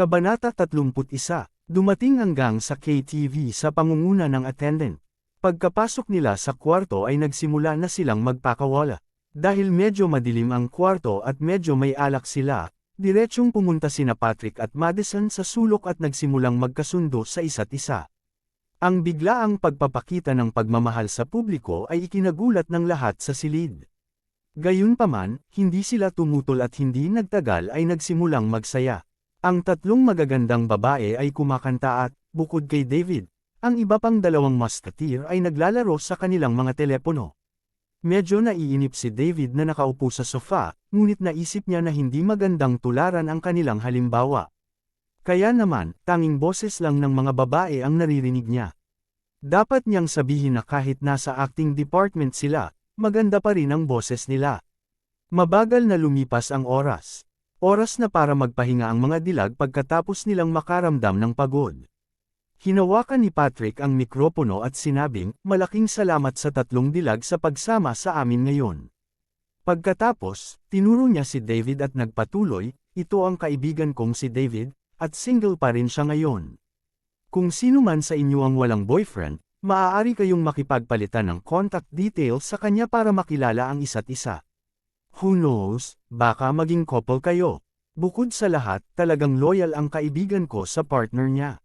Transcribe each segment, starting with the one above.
Kabanata 31, dumating hanggang sa KTV sa pangunguna ng attendant. Pagkapasok nila sa kwarto ay nagsimula na silang magpakawala. Dahil medyo madilim ang kwarto at medyo may alak sila, diretsyong pumunta sina Patrick at Madison sa sulok at nagsimulang magkasundo sa isa't isa. Ang biglaang pagpapakita ng pagmamahal sa publiko ay ikinagulat ng lahat sa silid. Gayunpaman, hindi sila tumutol at hindi nagtagal ay nagsimulang magsaya. Ang tatlong magagandang babae ay kumakanta at, bukod kay David, ang iba pang dalawang musketeer ay naglalaro sa kanilang mga telepono. Medyo naiinip si David na nakaupo sa sofa, ngunit naisip niya na hindi magandang tularan ang kanilang halimbawa. Kaya naman, tanging boses lang ng mga babae ang naririnig niya. Dapat niyang sabihin na kahit nasa acting department sila, maganda pa rin ang boses nila. Mabagal na lumipas ang oras. Oras na para magpahinga ang mga dilag pagkatapos nilang makaramdam ng pagod. Hinawakan ni Patrick ang mikropono at sinabing, "Malaking salamat sa tatlong dilag sa pagsama sa amin ngayon." Pagkatapos, tinuro niya si David at nagpatuloy, "Ito ang kaibigan kong si David, at single pa rin siya ngayon. Kung sino man sa inyo ang walang boyfriend, maaari kayong makipagpalitan ng contact details sa kanya para makilala ang isa't isa. Who knows, baka maging couple kayo." Bukod sa lahat, talagang loyal ang kaibigan ko sa partner niya.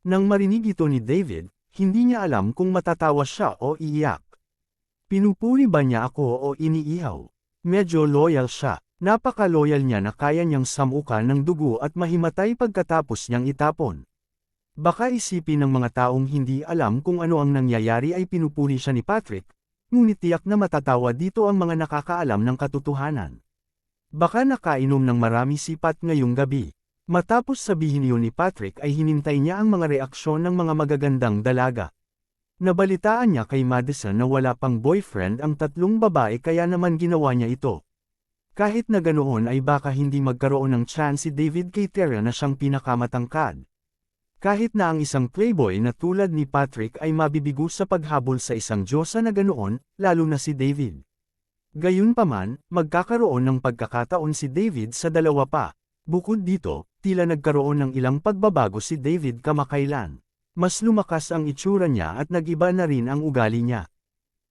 Nang marinig ito ni David, hindi niya alam kung matatawa siya o iiyak. Pinupuri ba niya ako o iniihaw? Medyo loyal siya. Napaka-loyal niya na kaya niyang samukan ng dugo at mahimatay pagkatapos niyang itapon. Baka isipin ng mga taong hindi alam kung ano ang nangyayari ay pinupuri siya ni Patrick, ngunit tiyak na matatawa dito ang mga nakakaalam ng katotohanan. Baka nakainom ng marami sipat ngayong gabi. Matapos sabihin iyon ni Patrick ay hinintay niya ang mga reaksyon ng mga magagandang dalaga. Nabalitaan niya kay Madison na wala pang boyfriend ang tatlong babae kaya naman ginawa niya ito. Kahit na ganoon ay baka hindi magkaroon ng chance si David kay Tara na siyang pinakamatangkad. Kahit na ang isang playboy na tulad ni Patrick ay mabibigo sa paghabol sa isang diyosa na ganoon, lalo na si David. Gayunpaman, magkakaroon ng pagkakataon si David sa dalawa pa. Bukod dito, tila nagkaroon ng ilang pagbabago si David kamakailan. Mas lumakas ang itsura niya at nag-iba na rin ang ugali niya.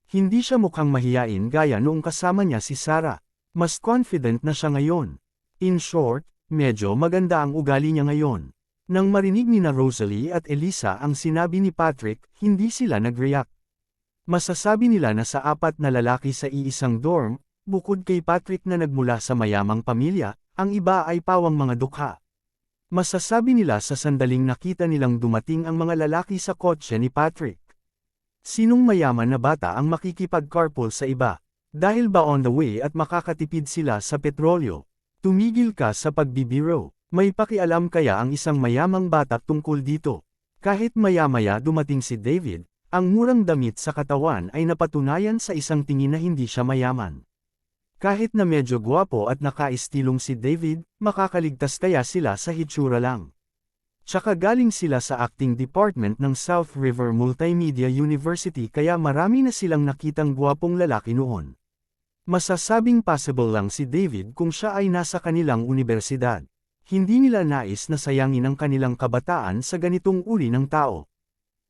Hindi siya mukhang mahiyain gaya noong kasama niya si Sarah. Mas confident na siya ngayon. In short, medyo maganda ang ugali niya ngayon. Nang marinig ni na Rosalie at Elisa ang sinabi ni Patrick, hindi sila nag-react. Masasabi nila na sa apat na lalaki sa iisang dorm, bukod kay Patrick na nagmula sa mayamang pamilya, ang iba ay pawang mga dukha. Masasabi nila sa sandaling nakita nilang dumating ang mga lalaki sa kotse ni Patrick. Sinong mayaman na bata ang makikipag-carpool sa iba? Dahil ba on the way at makakatipid sila sa petrolyo? Tumigil ka sa pagbibiro. May pakialam kaya ang isang mayamang bata tungkol dito? Kahit maya-maya dumating si David, ang murang damit sa katawan ay napatunayan sa isang tingin na hindi siya mayaman. Kahit na medyo gwapo at nakaistilong si David, makakaligtas kaya sila sa hitsura lang. Tsaka galing sila sa acting department ng South River Multimedia University kaya marami na silang nakitang gwapong lalaki noon. Masasabing possible lang si David kung siya ay nasa kanilang universidad. Hindi nila nais na sayangin ang kanilang kabataan sa ganitong uri ng tao.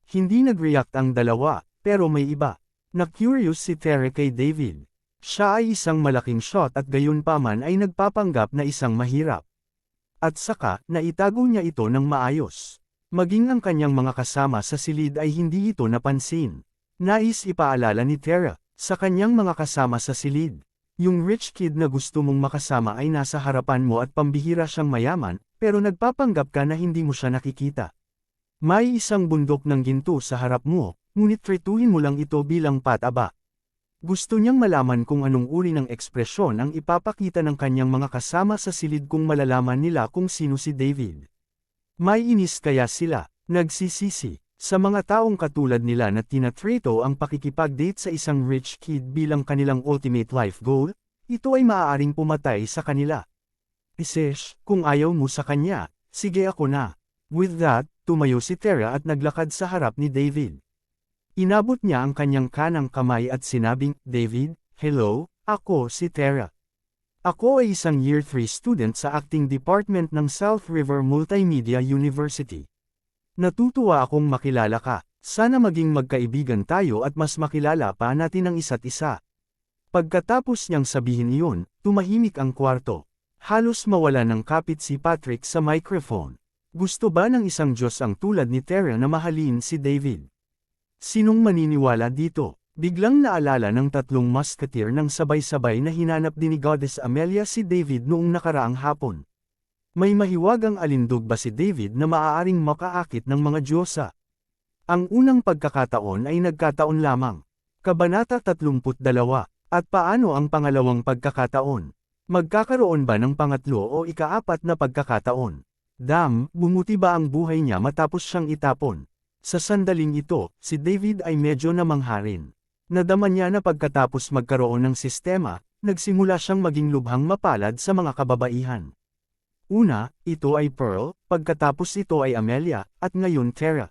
Hindi nag-react ang dalawa, pero may iba. Na-curious si Tara kay David. Siya ay isang malaking shot at gayunpaman ay nagpapanggap na isang mahirap. At saka, naitago niya ito ng maayos. Maging ang kanyang mga kasama sa silid ay hindi ito napansin. Nais ipaalala ni Tara, sa kanyang mga kasama sa silid. Yung rich kid na gusto mong makasama ay nasa harapan mo at pambihira siyang mayaman, pero nagpapanggap ka na hindi mo siya nakikita. May isang bundok ng ginto sa harap mo, ngunit trituhin mo lang ito bilang pataba. Gusto niyang malaman kung anong uri ng ekspresyon ang ipapakita ng kanyang mga kasama sa silid kung malalaman nila kung sino si David. May inis kaya sila, nagsisisi, sa mga taong katulad nila na tinatrito ang pakikipag-date sa isang rich kid bilang kanilang ultimate life goal, ito ay maaaring pumatay sa kanila. Isesh, kung ayaw mo sa kanya, sige ako na. With that, tumayo si Tara at naglakad sa harap ni David. Inabot niya ang kanyang kanang kamay at sinabing, "David, hello, ako si Tara." Ako ay isang Year 3 student sa Acting Department ng South River Multimedia University. Natutuwa akong makilala ka. Sana maging magkaibigan tayo at mas makilala pa natin ang isa't isa. Pagkatapos niyang sabihin iyon, tumahimik ang kwarto. Halos mawala ng kapit si Patrick sa microphone. Gusto ba ng isang Diyos ang tulad ni Tara na mahalin si David? Sinong maniniwala dito? Biglang naalala ng tatlong musketeer nang sabay-sabay na hinanap din ni Goddess Amelia si David noong nakaraang hapon. May mahiwagang alindog ba si David na maaaring makaakit ng mga Diyosa? Ang unang pagkakataon ay nagkataon lamang. Kabanata 32. At paano ang pangalawang pagkakataon? Magkakaroon ba ng pangatlo o ikaapat na pagkakataon? Bumuti ba ang buhay niya matapos siyang itapon? Sa sandaling ito, si David ay medyo namangharin. Nadama niya na pagkatapos magkaroon ng sistema, nagsimula siyang maging lubhang mapalad sa mga kababaihan. Una, ito ay Pearl, pagkatapos ito ay Amelia, at ngayon Tara.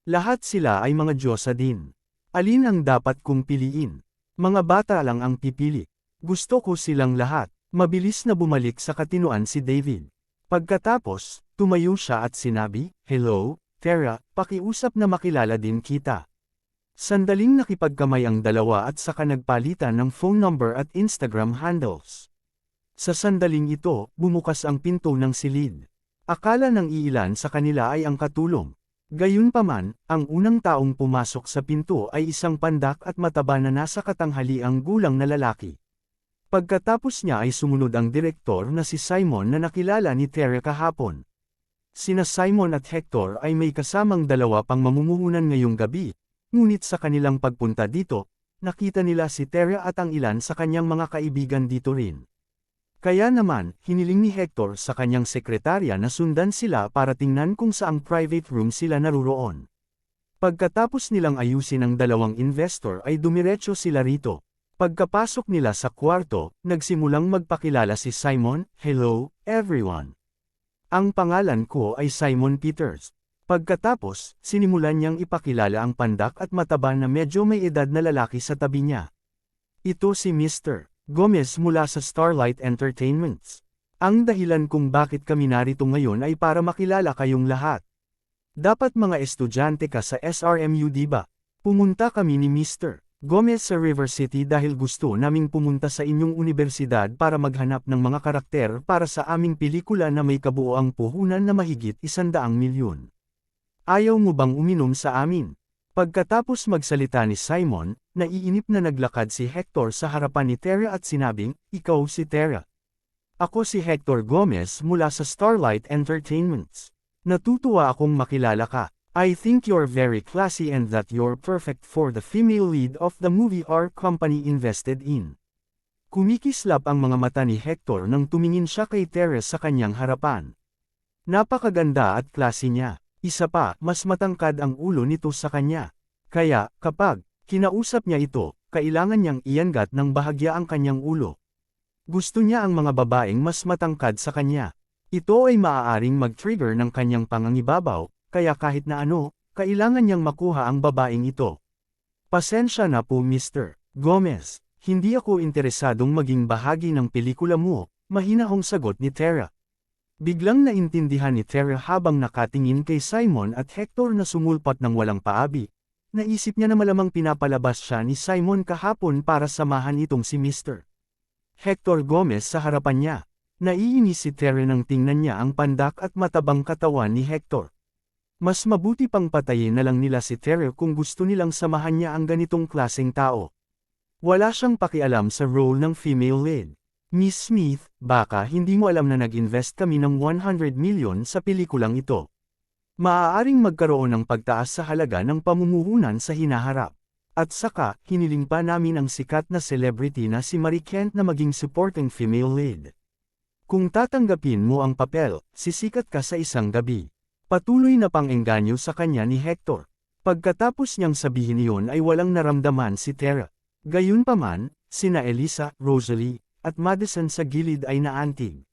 Lahat sila ay mga Diyosa din. Alin ang dapat kong piliin? Mga bata lang ang pipili. Gusto ko silang lahat. Mabilis na bumalik sa katinoan si David. Pagkatapos, tumayo siya at sinabi, "Hello, Tara, pakiusap na makilala din kita." Sandaling nakipagkamay ang dalawa at saka nagpalitan ng phone number at Instagram handles. Sa sandaling ito, bumukas ang pinto ng silid. Akala ng iilan sa kanila ay ang katulong. Gayunpaman, ang unang taong pumasok sa pinto ay isang pandak at mataba na nasa katanghaliang gulang na lalaki. Pagkatapos niya ay sumunod ang direktor na si Simon na nakilala ni Tara kahapon. Sina Simon at Hector ay may kasamang dalawa pang mamumuhunan ngayong gabi. Ngunit sa kanilang pagpunta dito, nakita nila si Tara at ang ilan sa kanyang mga kaibigan dito rin. Kaya naman, hiniling ni Hector sa kanyang sekretarya na sundan sila para tingnan kung saang private room sila naruroon. Pagkatapos nilang ayusin ang dalawang investor ay dumiretso sila rito. Pagkapasok nila sa kwarto, nagsimulang magpakilala si Simon, "Hello, everyone. Ang pangalan ko ay Simon Peters." Pagkatapos, sinimulan niyang ipakilala ang pandak at mataba na medyo may edad na lalaki sa tabi niya. Ito si Mr. Gomez mula sa Starlight Entertainments. Ang dahilan kung bakit kami narito ngayon ay para makilala kayong lahat. Dapat mga estudyante ka sa SRMU diba? Pumunta kami ni Mr. Gomez sa River City dahil gusto naming pumunta sa inyong universidad para maghanap ng mga karakter para sa aming pelikula na may kabuoang puhunan na mahigit 100 milyon. Ayaw mo bang uminom sa amin? Pagkatapos magsalita ni Simon, naiinip na naglakad si Hector sa harapan ni Tara at sinabing, "Ikaw si Tara. Ako si Hector Gomez mula sa Starlight Entertainments. Natutuwa akong makilala ka. I think you're very classy and that you're perfect for the female lead of the movie our company invested in." Kumikislap ang mga mata ni Hector nang tumingin siya kay Tara sa kanyang harapan. Napakaganda at classy niya. Isa pa, mas matangkad ang ulo nito sa kanya. Kaya, kapag kinausap niya ito, kailangan niyang iangat ng bahagya ang kanyang ulo. Gusto niya ang mga babaeng mas matangkad sa kanya. Ito ay maaaring mag-trigger ng kanyang pangangibabaw, kaya kahit na ano, kailangan niyang makuha ang babaeng ito. "Pasensya na po Mr. Gomez, hindi ako interesadong maging bahagi ng pelikula mo," mahinahong sagot ni Tara. Biglang naintindihan ni Tara habang nakatingin kay Simon at Hector na sumulpat ng walang paabi. Naisip niya na malamang pinapalabas siya ni Simon kahapon para samahan itong si Mr. Hector Gomez sa harapan niya. Naiinis si Tara nang tingnan niya ang pandak at matabang katawan ni Hector. Mas mabuti pang patayin na lang nila si Tara kung gusto nilang samahan niya ang ganitong klaseng tao. Wala siyang pakialam sa role ng female lead. "Miss Smith, baka hindi mo alam na nag-invest kami ng 100 million sa pelikulang ito. Maaaring magkaroon ng pagtaas sa halaga ng pamumuhunan sa hinaharap. At saka, hiniling pa namin ang sikat na celebrity na si Marie Kent na maging supporting female lead. Kung tatanggapin mo ang papel, sisikat ka sa isang gabi." Patuloy na pang-engganyo sa kanya ni Hector. Pagkatapos niyang sabihin iyon ay walang naramdaman si Tara. Gayunpaman, sina Elisa, Rosalie, at Madison sa gilid ay naantig.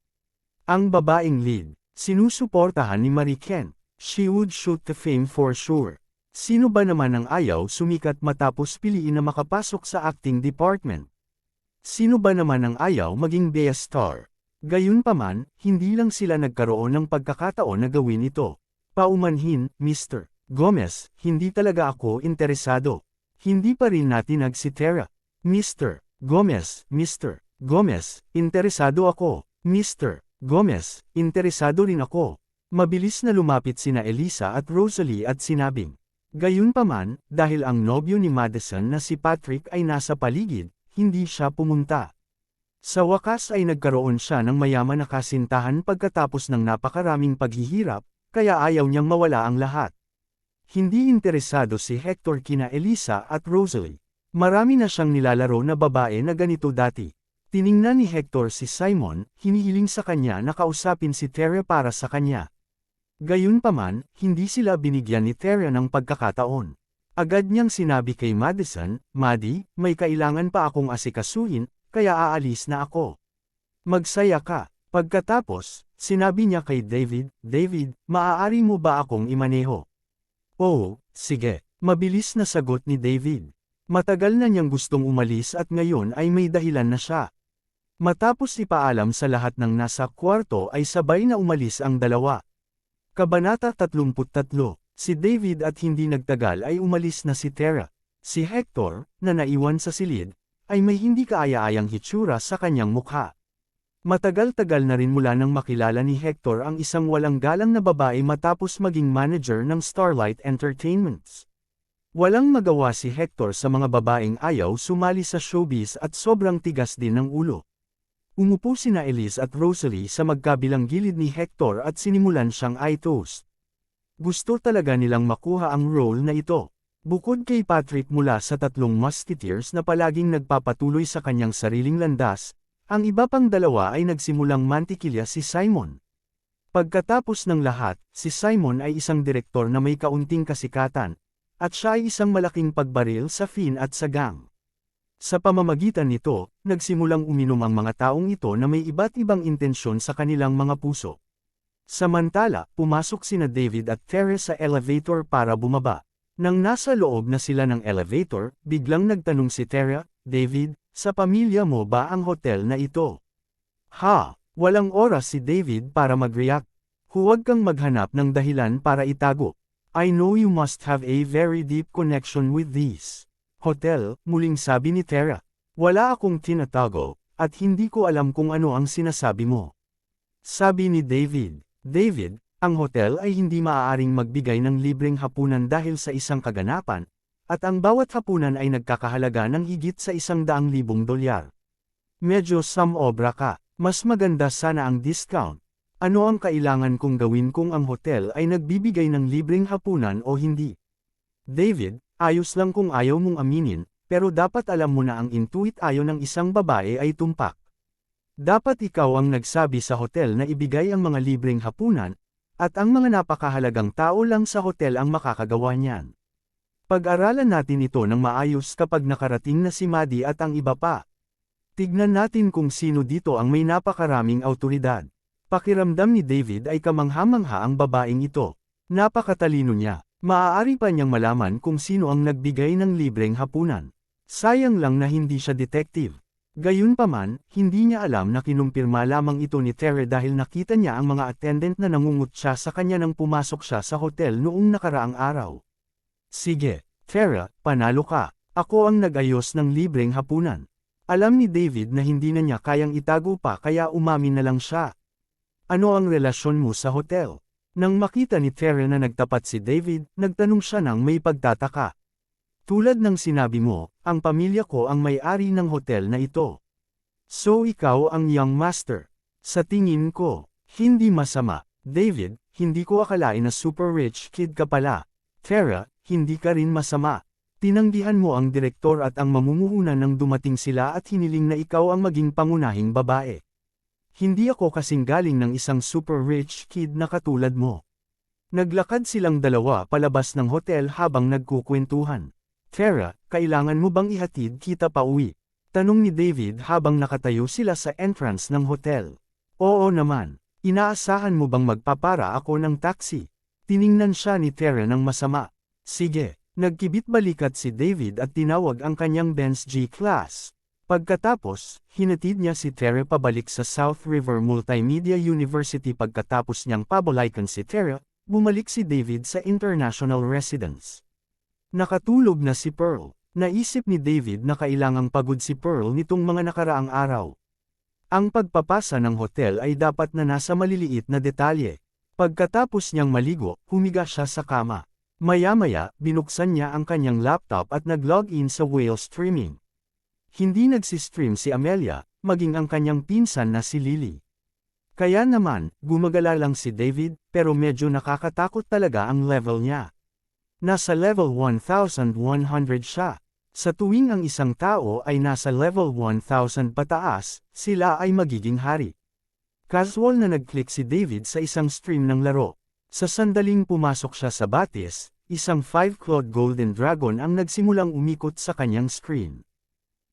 Ang babaeng lead, sinusuportahan ni Marie Kent. She would shoot the fame for sure. Sino ba naman ang ayaw sumikat matapos piliin na makapasok sa acting department? Sino ba naman ang ayaw maging Bea star? Gayunpaman, hindi lang sila nagkaroon ng pagkakataon na gawin ito. Paumanhin, Mr. Gomez, hindi talaga ako interesado. Hindi pa rin natinag si Tara. Mr. Gomez, interesado ako. Mr. Gomez, interesado rin ako. Mabilis na lumapit sina Elisa at Rosalie at sinabing, gayunpaman, dahil ang nobyo ni Madison na si Patrick ay nasa paligid, hindi siya pumunta. Sa wakas ay nagkaroon siya ng mayaman na kasintahan pagkatapos ng napakaraming paghihirap, kaya ayaw niyang mawala ang lahat. Hindi interesado si Hector kina Elisa at Rosalie. Marami na siyang nilalaro na babae na ganito dati. Tiningnan ni Hector si Simon, hinihiling sa kanya na kausapin si Tara para sa kanya. Gayunpaman, hindi sila binigyan ni Tara ng pagkakataon. Agad niyang sinabi kay Madison, Maddie, may kailangan pa akong asikasuhin, kaya aalis na ako. Magsaya ka. Pagkatapos, sinabi niya kay David, David, maaari mo ba akong imaneho? Oo, sige. Mabilis na sagot ni David. Matagal na niyang gustong umalis at ngayon ay may dahilan na siya. Matapos ipaalam sa lahat ng nasa kwarto ay sabay na umalis ang dalawa. Kabanata 33. Si David at hindi nagtagal ay umalis na si Tara. Si Hector, na naiwan sa silid, ay may hindi kaaya-ayang hitsura sa kanyang mukha. Matagal-tagal na rin mula nang makilala ni Hector ang isang walang galang na babae matapos maging manager ng Starlight Entertainments. Walang magawa si Hector sa mga babaeng ayaw sumali sa showbiz at sobrang tigas din ng ulo. Umupo sina Elise at Rosalie sa magkabilang gilid ni Hector at sinimulan siyang i-toast. Gusto talaga nilang makuha ang role na ito. Bukod kay Patrick mula sa tatlong musketeers na palaging nagpapatuloy sa kanyang sariling landas, ang iba pang dalawa ay nagsimulang mantikilya si Simon. Pagkatapos ng lahat, si Simon ay isang direktor na may kaunting kasikatan, at siya ay isang malaking pagbaril sa Finn at sa gang. Sa pamamagitan nito, nagsimulang uminom ang mga taong ito na may iba't ibang intensyon sa kanilang mga puso. Samantala, pumasok sina David at Tara sa elevator para bumaba. Nang nasa loob na sila ng elevator, biglang nagtanong si Tara, David, sa pamilya mo ba ang hotel na ito? Ha, walang oras si David para mag-react. Huwag kang maghanap ng dahilan para itago. I know you must have a very deep connection with this hotel, muling sabi ni Tara. Wala akong tinatago, at hindi ko alam kung ano ang sinasabi mo. Sabi ni David, David, ang hotel ay hindi maaaring magbigay ng libreng hapunan dahil sa isang kaganapan, at ang bawat hapunan ay nagkakahalaga ng higit sa $100,000. Medyo samobra ka, mas maganda sana ang discount. Ano ang kailangan kong gawin kung ang hotel ay nagbibigay ng libreng hapunan o hindi? David, ayos lang kung ayaw mong aminin, pero dapat alam mo na ang intuit ayaw ng isang babae ay tumpak. Dapat ikaw ang nagsabi sa hotel na ibigay ang mga libreng hapunan, at ang mga napakahalagang tao lang sa hotel ang makakagawa niyan. Pag-aralan natin ito ng maayos kapag nakarating na si Maddie at ang iba pa. Tignan natin kung sino dito ang may napakaraming awtoridad. Pakiramdam ni David ay kamangha-mangha ang babaeng ito. Napakatalino niya. Maaari pa niyang malaman kung sino ang nagbigay ng libreng hapunan. Sayang lang na hindi siya detective. Gayunpaman, hindi niya alam na kinumpirma lamang ito ni Tara dahil nakita niya ang mga attendant na nangungutya sa kanya nang pumasok siya sa hotel noong nakaraang araw. Sige, Tara, panalo ka. Ako ang nag-ayos ng libreng hapunan. Alam ni David na hindi na niya kayang itago pa kaya umamin na lang siya. Ano ang relasyon mo sa hotel? Nang makita ni Tara na nagtapat si David, nagtanong siya ng may pagtataka. Tulad ng sinabi mo, ang pamilya ko ang may-ari ng hotel na ito. So ikaw ang young master. Sa tingin ko, hindi masama. David, hindi ko akalain na super rich kid ka pala. Tara, hindi ka rin masama. Tinanggihan mo ang direktor at ang mamumuhunan nang dumating sila at hiniling na ikaw ang maging pangunahing babae. Hindi ako kasing galing ng isang super rich kid na katulad mo. Naglakad silang dalawa palabas ng hotel habang nagkukwentuhan. Tara, kailangan mo bang ihatid kita pa uwi? Tanong ni David habang nakatayo sila sa entrance ng hotel. Oo naman. Inaasahan mo bang magpapara ako ng taxi? Tiningnan siya ni Tara ng masama. Sige. Nagkibit balikat si David at tinawag ang kanyang Benz G-Class. Pagkatapos, hinatid niya si Tara pabalik sa South River Multimedia University. Pagkatapos niyang pabalikan si Tara, bumalik si David sa international residence. Nakatulog na si Pearl. Naisip ni David na kailangang pagod si Pearl nitong mga nakaraang araw. Ang pagpapasa ng hotel ay dapat na nasa maliliit na detalye. Pagkatapos niyang maligo, humiga siya sa kama. Maya-maya, binuksan niya ang kanyang laptop at nag-login sa whale streaming. Hindi nagsistream si Amelia, maging ang kanyang pinsan na si Lily. Kaya naman, gumagala lang si David, pero medyo nakakatakot talaga ang level niya. Nasa level 1,100 siya. Sa tuwing ang isang tao ay nasa level 1,000 pataas, sila ay magiging hari. Casual na nag-click si David sa isang stream ng laro. Sa sandaling pumasok siya sa batis, isang 5-clawed golden dragon ang nagsimulang umikot sa kanyang screen.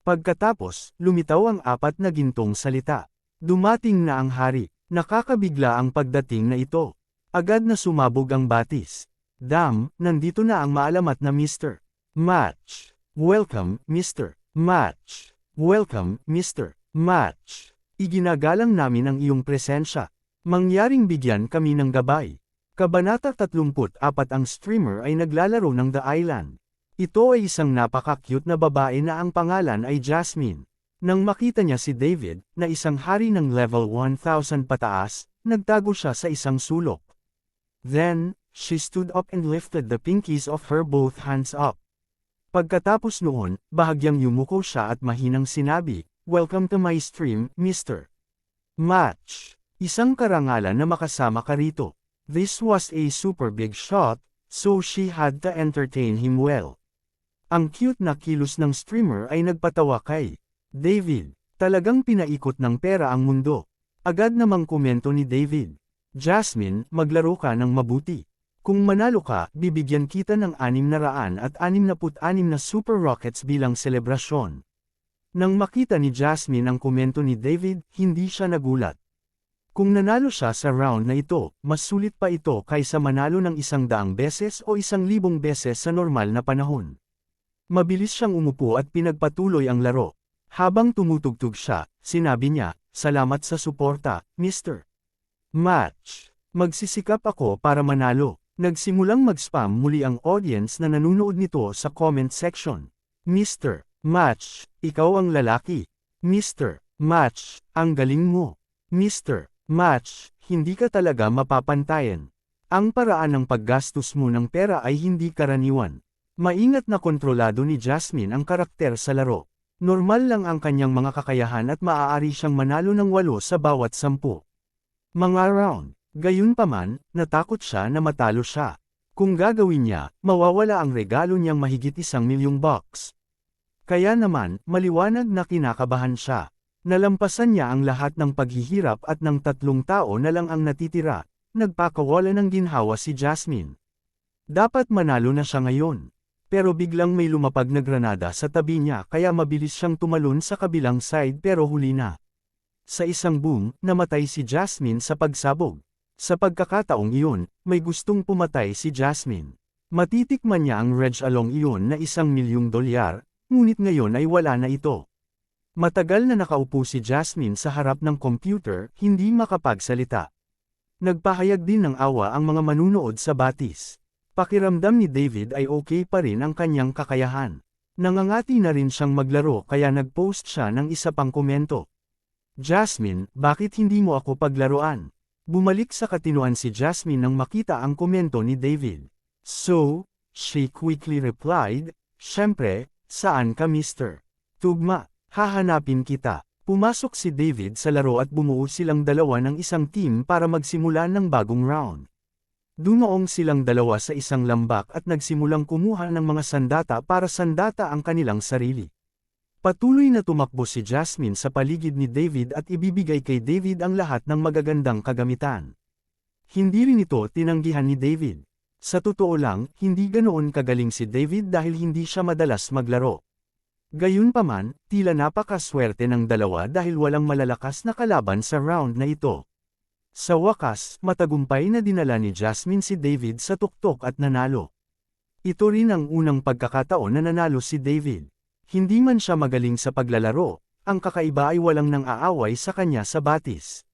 Pagkatapos, lumitaw ang 4 na gintong salita. Dumating na ang hari. Nakakabigla ang pagdating na ito. Agad na sumabog ang batis. Damn, nandito na ang maalamat na Mr. Match. Welcome, Mr. Match. Welcome, Mr. Match. Iginagalang namin ang iyong presensya. Mangyaring bigyan kami ng gabay. Kabanata 34. Ang streamer ay naglalaro ng The Island. Ito ay isang napaka-cute na babae na ang pangalan ay Jasmine. Nang makita niya si David, na isang hari ng level 1,000 pataas, nagtago siya sa isang sulok. Then, she stood up and lifted the pinkies of her both hands up. Pagkatapos noon, bahagyang yumuko siya at mahinang sinabi, "Welcome to my stream, Mr. Match. Isang karangalan na makasama ka rito." This was a super big shot, so she had to entertain him well. Ang cute na kilos ng streamer ay nagpatawa kay David. Talagang pinaikot ng pera ang mundo. Agad namang komento ni David. Jasmine, maglaro ka ng mabuti. Kung manalo ka, bibigyan kita ng 666 na super rockets bilang selebrasyon. Nang makita ni Jasmine ang komento ni David, hindi siya nagulat. Kung nanalo siya sa round na ito, mas sulit pa ito kaysa manalo ng 100 beses o 1,000 beses sa normal na panahon. Mabilis siyang umupo at pinagpatuloy ang laro. Habang tumutugtog siya, sinabi niya, "Salamat sa suporta, Mr. Match. Magsisikap ako para manalo." Nagsimulang mag-spam muli ang audience na nanunood nito sa comment section. "Mr. Match, ikaw ang lalaki. Mr. Match, ang galing mo. Mr. Match, hindi ka talaga mapapantayan. Ang paraan ng paggastos mo ng pera ay hindi karaniwan." Maingat na kontrolado ni Jasmine ang karakter sa laro. Normal lang ang kanyang mga kakayahan at maaari siyang manalo ng 8 sa bawat 10 mga round. Gayunpaman, natakot siya na matalo siya. Kung gagawin niya, mawawala ang regalo niyang mahigit 1,000,000 bucks. Kaya naman, maliwanag na kinakabahan siya. Nalampasan niya ang lahat ng paghihirap at ng 3 tao na lang ang natitira. Nagpakawala ng ginhawa si Jasmine. Dapat manalo na siya ngayon. Pero biglang may lumapag na granada sa tabi niya kaya mabilis siyang tumalon sa kabilang side pero huli na. Sa isang boom, namatay si Jasmine sa pagsabog. Sa pagkakataong iyon, may gustong pumatay si Jasmine. Matitikman niya ang reg along iyon na $1,000,000, ngunit ngayon ay wala na ito. Matagal na nakaupo si Jasmine sa harap ng computer, hindi makapagsalita. Nagpahayag din ng awa ang mga manunood sa batis. Pakiramdam ni David ay okay pa rin ang kanyang kakayahan. Nangangati na rin siyang maglaro kaya nag-post siya ng isa pang komento. "Jasmine, bakit hindi mo ako paglaruan?" Bumalik sa katinuan si Jasmine nang makita ang komento ni David. So, she quickly replied, "Syempre, saan ka Mr. Tugma? Hahanapin kita." Pumasok si David sa laro at bumuo silang dalawa ng isang team para magsimula ng bagong round. Dumaong silang dalawa sa isang lambak at nagsimulang kumuha ng mga sandata para sandata ang kanilang sarili. Patuloy na tumakbo si Jasmine sa paligid ni David at ibibigay kay David ang lahat ng magagandang kagamitan. Hindi rin ito tinanggihan ni David. Sa totoo lang, hindi ganoon kagaling si David dahil hindi siya madalas maglaro. Gayunpaman, tila napakaswerte ng dalawa dahil walang malalakas na kalaban sa round na ito. Sa wakas, matagumpay na dinala ni Jasmine si David sa tuktok at nanalo. Ito rin ang unang pagkakataon na nanalo si David. Hindi man siya magaling sa paglalaro, ang kakaiba ay walang nang aaway sa kanya sa batis.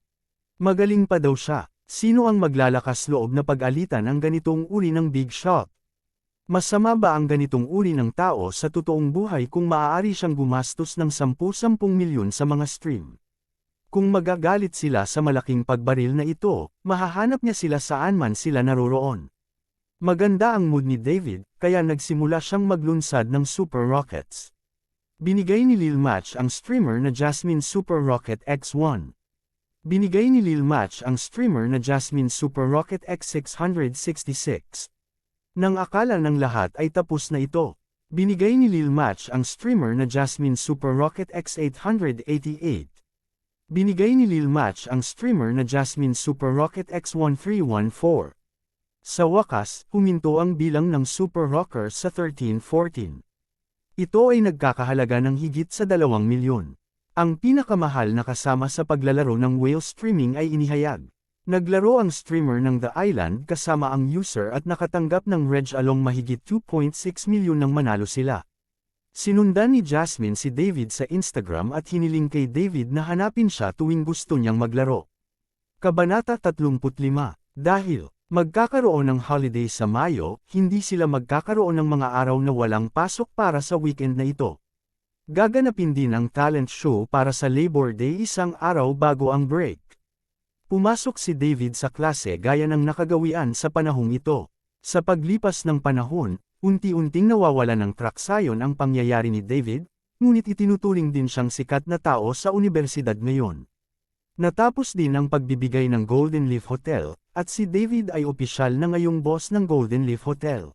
Magaling pa daw siya. Sino ang maglalakas loob na pag-alitan ang ganitong uri ng big shot? Masama ba ang ganitong uri ng tao sa totoong buhay kung maaari siyang gumastos ng 10-10 milyon sa mga stream? Kung magagalit sila sa malaking pagbaril na ito, mahahanap niya sila saan man sila naroroon. Maganda ang mood ni David, kaya nagsimula siyang maglunsad ng super rockets. Binigay ni Lil Match ang streamer na Jasmine Super Rocket X1. Binigay ni Lil Match ang streamer na Jasmine Super Rocket X666. Nang akala ng lahat ay tapos na ito, binigay ni Lil Match ang streamer na Jasmine Super Rocket X888. Binigay ni Lil Match ang streamer na Jasmine Super Rocket X1314. Sa wakas, huminto ang bilang ng Super Rockers sa 13-14. Ito ay nagkakahalaga ng higit sa 2 milyon. Ang pinakamahal na kasama sa paglalaro ng whale streaming ay inihayag. Naglaro ang streamer ng The Island kasama ang user at nakatanggap ng Reg along mahigit 2.6 milyon nang manalo sila. Sinundan ni Jasmine si David sa Instagram at hiniling kay David na hanapin siya tuwing gusto niyang maglaro. Kabanata 35. Dahil magkakaroon ng holiday sa Mayo, hindi sila magkakaroon ng mga araw na walang pasok para sa weekend na ito. Gaganapin din ang talent show para sa Labor Day isang araw bago ang break. Pumasok si David sa klase gaya ng nakagawian sa panahong ito. Sa paglipas ng panahon, unti-unting nawawala ng traksayon ang pangyayari ni David, ngunit itinuturing din siyang sikat na tao sa unibersidad ngayon. Natapos din ang pagbibigay ng Golden Leaf Hotel, at si David ay opisyal na ngayong boss ng Golden Leaf Hotel.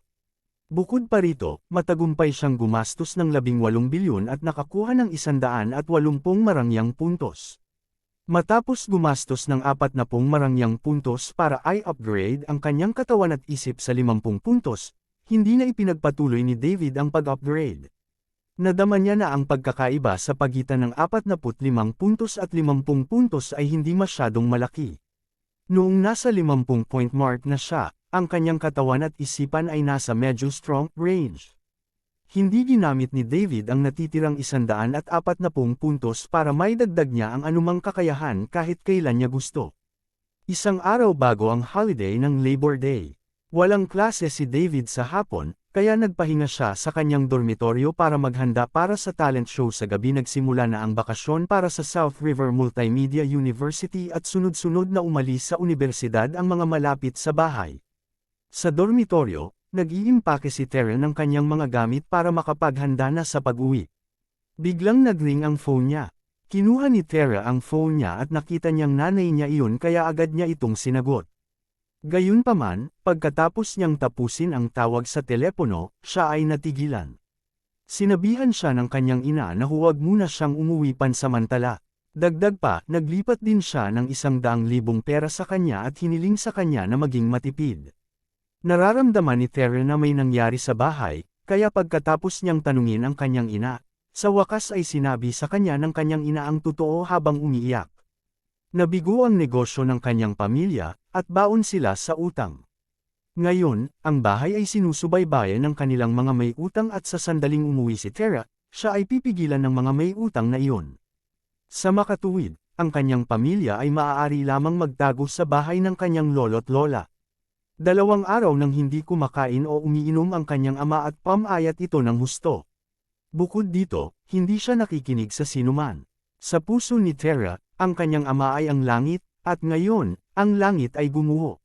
Bukod pa rito, matagumpay siyang gumastos ng 18 bilyon at nakakuha ng 180 marangyang puntos. Matapos gumastos ng 40 marangyang puntos para i-upgrade ang kanyang katawan at isip sa 50 puntos, hindi na ipinagpatuloy ni David ang pag-upgrade. Nadama niya na ang pagkakaiba sa pagitan ng 45 puntos at 50 puntos ay hindi masyadong malaki. Noong nasa 50-point mark na siya, ang kanyang katawan at isipan ay nasa medyo strong range. Hindi ginamit ni David ang natitirang 140 puntos para maidagdag niya ang anumang kakayahan kahit kailan niya gusto. Isang araw bago ang holiday ng Labor Day. Walang klase si David sa hapon, kaya nagpahinga siya sa kanyang dormitoryo para maghanda para sa talent show sa gabi. Nagsimula na ang bakasyon para sa South River Multimedia University at sunod-sunod na umalis sa universidad ang mga malapit sa bahay. Sa dormitoryo, nag-iimpake si Tara ng kanyang mga gamit para makapaghanda na sa pag-uwi. Biglang nagring ang phone niya. Kinuha ni Tara ang phone niya at nakita niyang nanay niya iyon kaya agad niya itong sinagot. Gayunpaman, pagkatapos niyang tapusin ang tawag sa telepono, siya ay natigilan. Sinabihan siya ng kanyang ina na huwag muna siyang umuwi pansamantala. Dagdag pa, naglipat din siya ng 100,000 pera sa kanya at hiniling sa kanya na maging matipid. Nararamdaman ni Tara na may nangyari sa bahay, kaya pagkatapos niyang tanungin ang kanyang ina, sa wakas ay sinabi sa kanya ng kanyang ina ang totoo habang umiiyak. Nabigo ang negosyo ng kanyang pamilya, at baon sila sa utang. Ngayon, ang bahay ay sinusubaybayan ng kanilang mga may utang at sa sandaling umuwi si Tara, siya ay pipigilan ng mga may utang na iyon. Sa makatuwid, ang kanyang pamilya ay maaari lamang magtago sa bahay ng kanyang lolo't lola. 2 araw nang hindi kumakain o umiinom ang kanyang ama at pamayat ito ng husto. Bukod dito, hindi siya nakikinig sa sinuman. Sa puso ni Tara, ang kanyang ama ay ang langit, at ngayon, ang langit ay gumuho.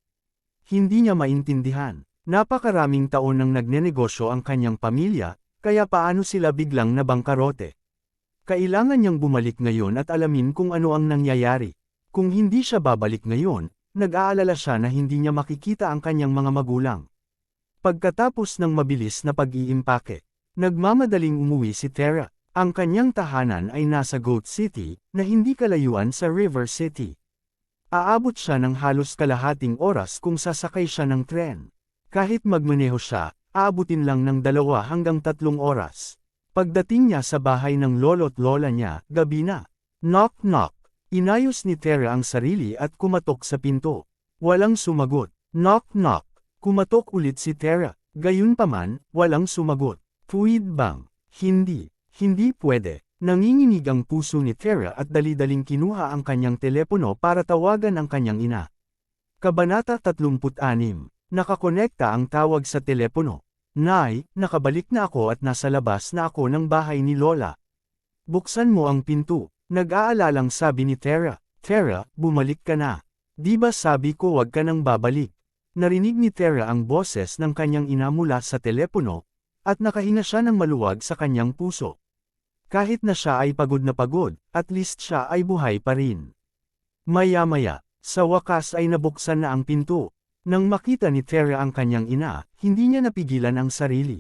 Hindi niya maintindihan. Napakaraming taon nang nagnenegosyo ang kanyang pamilya, kaya paano sila biglang nabangkarote? Kailangan niyang bumalik ngayon at alamin kung ano ang nangyayari. Kung hindi siya babalik ngayon, nag-aalala siya na hindi niya makikita ang kanyang mga magulang. Pagkatapos ng mabilis na pag-iimpake, nagmamadaling umuwi si Tara. Ang kanyang tahanan ay nasa Goat City, na hindi kalayuan sa River City. Aabot siya ng halos kalahating oras kung sasakay siya ng tren. Kahit magmaneho siya, aabutin lang ng 2 hanggang 3 oras. Pagdating niya sa bahay ng lolo't lola niya, gabi na. Knock knock. Inayos ni Tara ang sarili at kumatok sa pinto. Walang sumagot. Knock knock. Kumatok ulit si Tara. Gayunpaman, walang sumagot. Tuwid bang? Hindi. Hindi pwede. Nanginginig ang puso ni Tara at dali-daling kinuha ang kanyang telepono para tawagan ang kanyang ina. Kabanata 36. Nakakonekta ang tawag sa telepono. Nay, nakabalik na ako at nasa labas na ako ng bahay ni Lola. Buksan mo ang pinto. Nag-aalalang sabi ni Tara. Tara, bumalik ka na. Di ba sabi ko wag ka nang babalik? Narinig ni Tara ang boses ng kanyang ina mula sa telepono, at nakahinga siya ng maluwag sa kanyang puso. Kahit na siya ay pagod na pagod, at least siya ay buhay pa rin. Maya-maya, sa wakas ay nabuksan na ang pinto. Nang makita ni Tara ang kanyang ina, hindi niya napigilan ang sarili.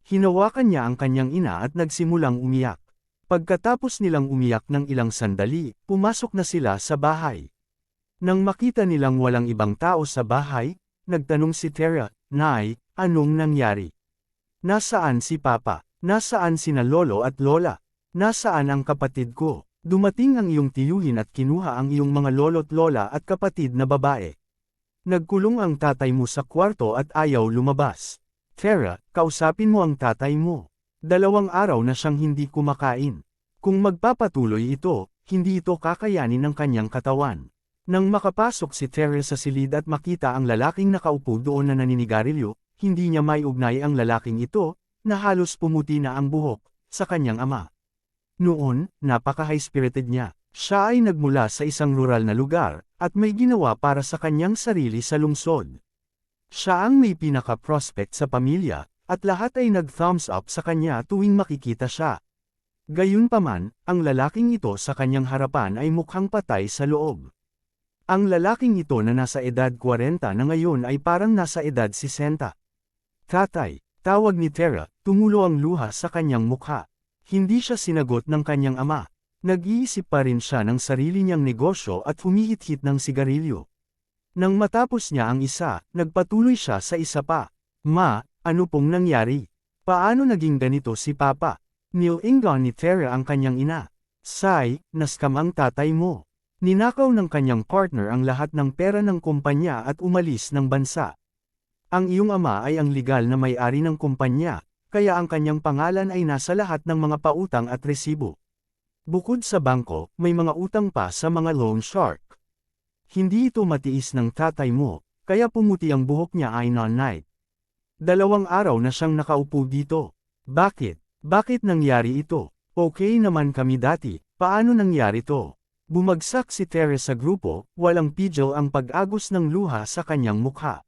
Hinawakan niya ang kanyang ina at nagsimulang umiyak. Pagkatapos nilang umiyak ng ilang sandali, pumasok na sila sa bahay. Nang makita nilang walang ibang tao sa bahay, nagtanong si Tara, Nay, anong nangyari? Nasaan si Papa? Nasaan sina Lolo at Lola? Nasaan ang kapatid ko? Dumating ang iyong tiyuhin at kinuha ang iyong mga lolo't lola at kapatid na babae. Nagkulong ang tatay mo sa kwarto at ayaw lumabas. Tara, kausapin mo ang tatay mo. 2 araw na siyang hindi kumakain. Kung magpapatuloy ito, hindi ito kakayanin ng kanyang katawan. Nang makapasok si Tara sa silid at makita ang lalaking nakaupo doon na naninigarilyo, hindi niya maiugnay ang lalaking ito, na halos pumuti na ang buhok, sa kanyang ama. Noon, napaka-high-spirited niya. Siya ay nagmula sa isang rural na lugar, at may ginawa para sa kanyang sarili sa lungsod. Siya ang may pinaka-prospect sa pamilya, at lahat ay nag-thumbs up sa kanya tuwing makikita siya. Gayunpaman, ang lalaking ito sa kanyang harapan ay mukhang patay sa loob. Ang lalaking ito na nasa edad 40 na ngayon ay parang nasa edad 60. Tatay, tawag ni Tara, tumulo ang luha sa kanyang mukha. Hindi siya sinagot ng kanyang ama. Nag-iisip pa rin siya ng sarili niyang negosyo at humihit-hit ng sigarilyo. Nang matapos niya ang isa, nagpatuloy siya sa isa pa. Ma, ano pong nangyari? Paano naging ganito si Papa? Nilingon ni Tara ang kanyang ina. Say, naskam ang tatay mo. Ninakaw ng kanyang partner ang lahat ng pera ng kumpanya at umalis ng bansa. Ang iyong ama ay ang legal na may-ari ng kumpanya, kaya ang kanyang pangalan ay nasa lahat ng mga pautang at resibo. Bukod sa bangko, may mga utang pa sa mga loan shark. Hindi ito matiis ng tatay mo, kaya pumuti ang buhok niya ay non-night. 2 araw na siyang nakaupo dito. Bakit? Bakit nangyari ito? Okay naman kami dati, paano nangyari to? Bumagsak si Tara sa grupo, walang pigil ang pag-agos ng luha sa kanyang mukha.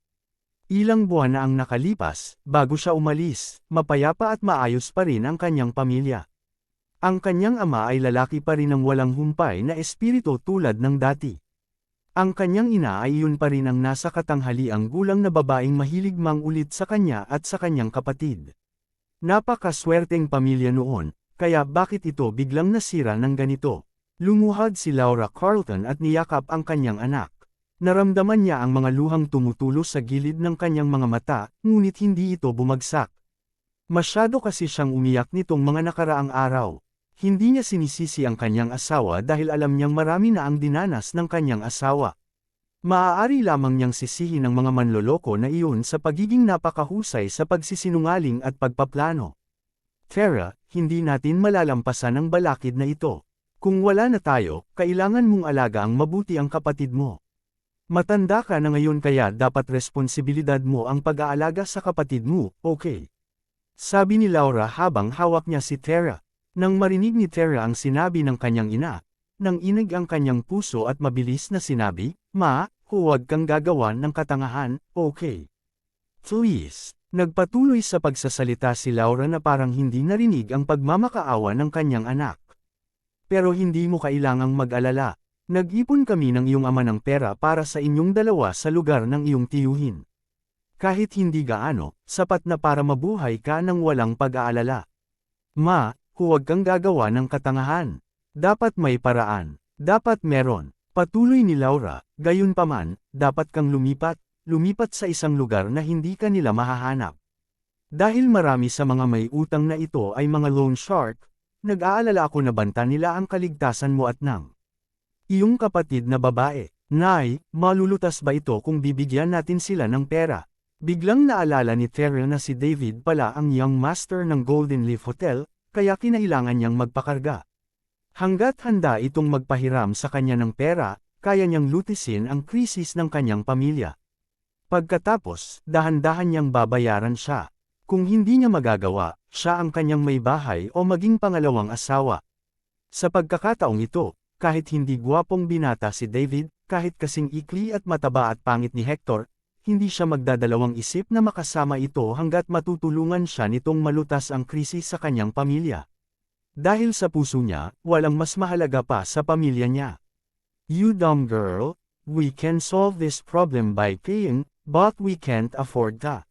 Ilang buwan na ang nakalipas, bago siya umalis, mapayapa at maayos pa rin ang kanyang pamilya. Ang kanyang ama ay lalaki pa rin ng walang humpay na espiritu tulad ng dati. Ang kanyang ina ay iyon pa rin ang nasa katanghaliang gulang na babaeng mahilig mangulit sa kanya at sa kanyang kapatid. Napakaswerteng pamilya noon, kaya bakit ito biglang nasira ng ganito? Lumuhad si Laura Carlton at niyakap ang kanyang anak. Naramdaman niya ang mga luhang tumutulo sa gilid ng kanyang mga mata, ngunit hindi ito bumagsak. Masyado kasi siyang umiyak nitong mga nakaraang araw. Hindi niya sinisisi ang kanyang asawa dahil alam niyang marami na ang dinanas ng kanyang asawa. Maaari lamang niyang sisihin ang mga manloloko na iyon sa pagiging napakahusay sa pagsisinungaling at pagpaplano. Tara, hindi natin malalampasan ang balakid na ito. Kung wala na tayo, kailangan mong alagaan mabuti ang kapatid mo. Matanda ka na ngayon kaya dapat responsibilidad mo ang pag-aalaga sa kapatid mo, okay? Sabi ni Laura habang hawak niya si Tara. Nang marinig ni Tara ang sinabi ng kanyang ina, nang inig ang kanyang puso at mabilis na sinabi, Ma, huwag kang gagawan ng katangahan, okay? Please. Nagpatuloy sa pagsasalita si Laura na parang hindi narinig ang pagmamakaawa ng kanyang anak. Pero hindi mo kailangang mag-alala. Nag-ipon kami ng iyong ama ng pera para sa inyong dalawa sa lugar ng iyong tiyuhin. Kahit hindi gaano, sapat na para mabuhay ka ng walang pag-aalala. Ma, huwag kang gagawa ng katangahan. Dapat may paraan. Dapat meron. Patuloy ni Laura, gayunpaman, dapat kang lumipat sa isang lugar na hindi ka nila mahahanap. Dahil marami sa mga may utang na ito ay mga loan shark, nag-aalala ako na banta nila ang kaligtasan mo at ng iyong kapatid na babae. Nay, malulutas ba ito kung bibigyan natin sila ng pera? Biglang naalala ni Tara na si David pala ang young master ng Golden Leaf Hotel, kaya kinailangan niyang magpakarga. Hanggat handa itong magpahiram sa kanya ng pera, kaya niyang lutisin ang krisis ng kanyang pamilya. Pagkatapos, dahan-dahan niyang babayaran siya. Kung hindi niya magagawa, siya ang kanyang may bahay o maging pangalawang asawa. Sa pagkakataong ito, kahit hindi gwapong binata si David, kahit kasing ikli at mataba at pangit ni Hector, hindi siya magdadalawang isip na makasama ito hanggat matutulungan siya nitong malutas ang krisis sa kanyang pamilya. Dahil sa puso niya, walang mas mahalaga pa sa pamilya niya. You dumb girl, we can solve this problem by paying, but we can't afford that.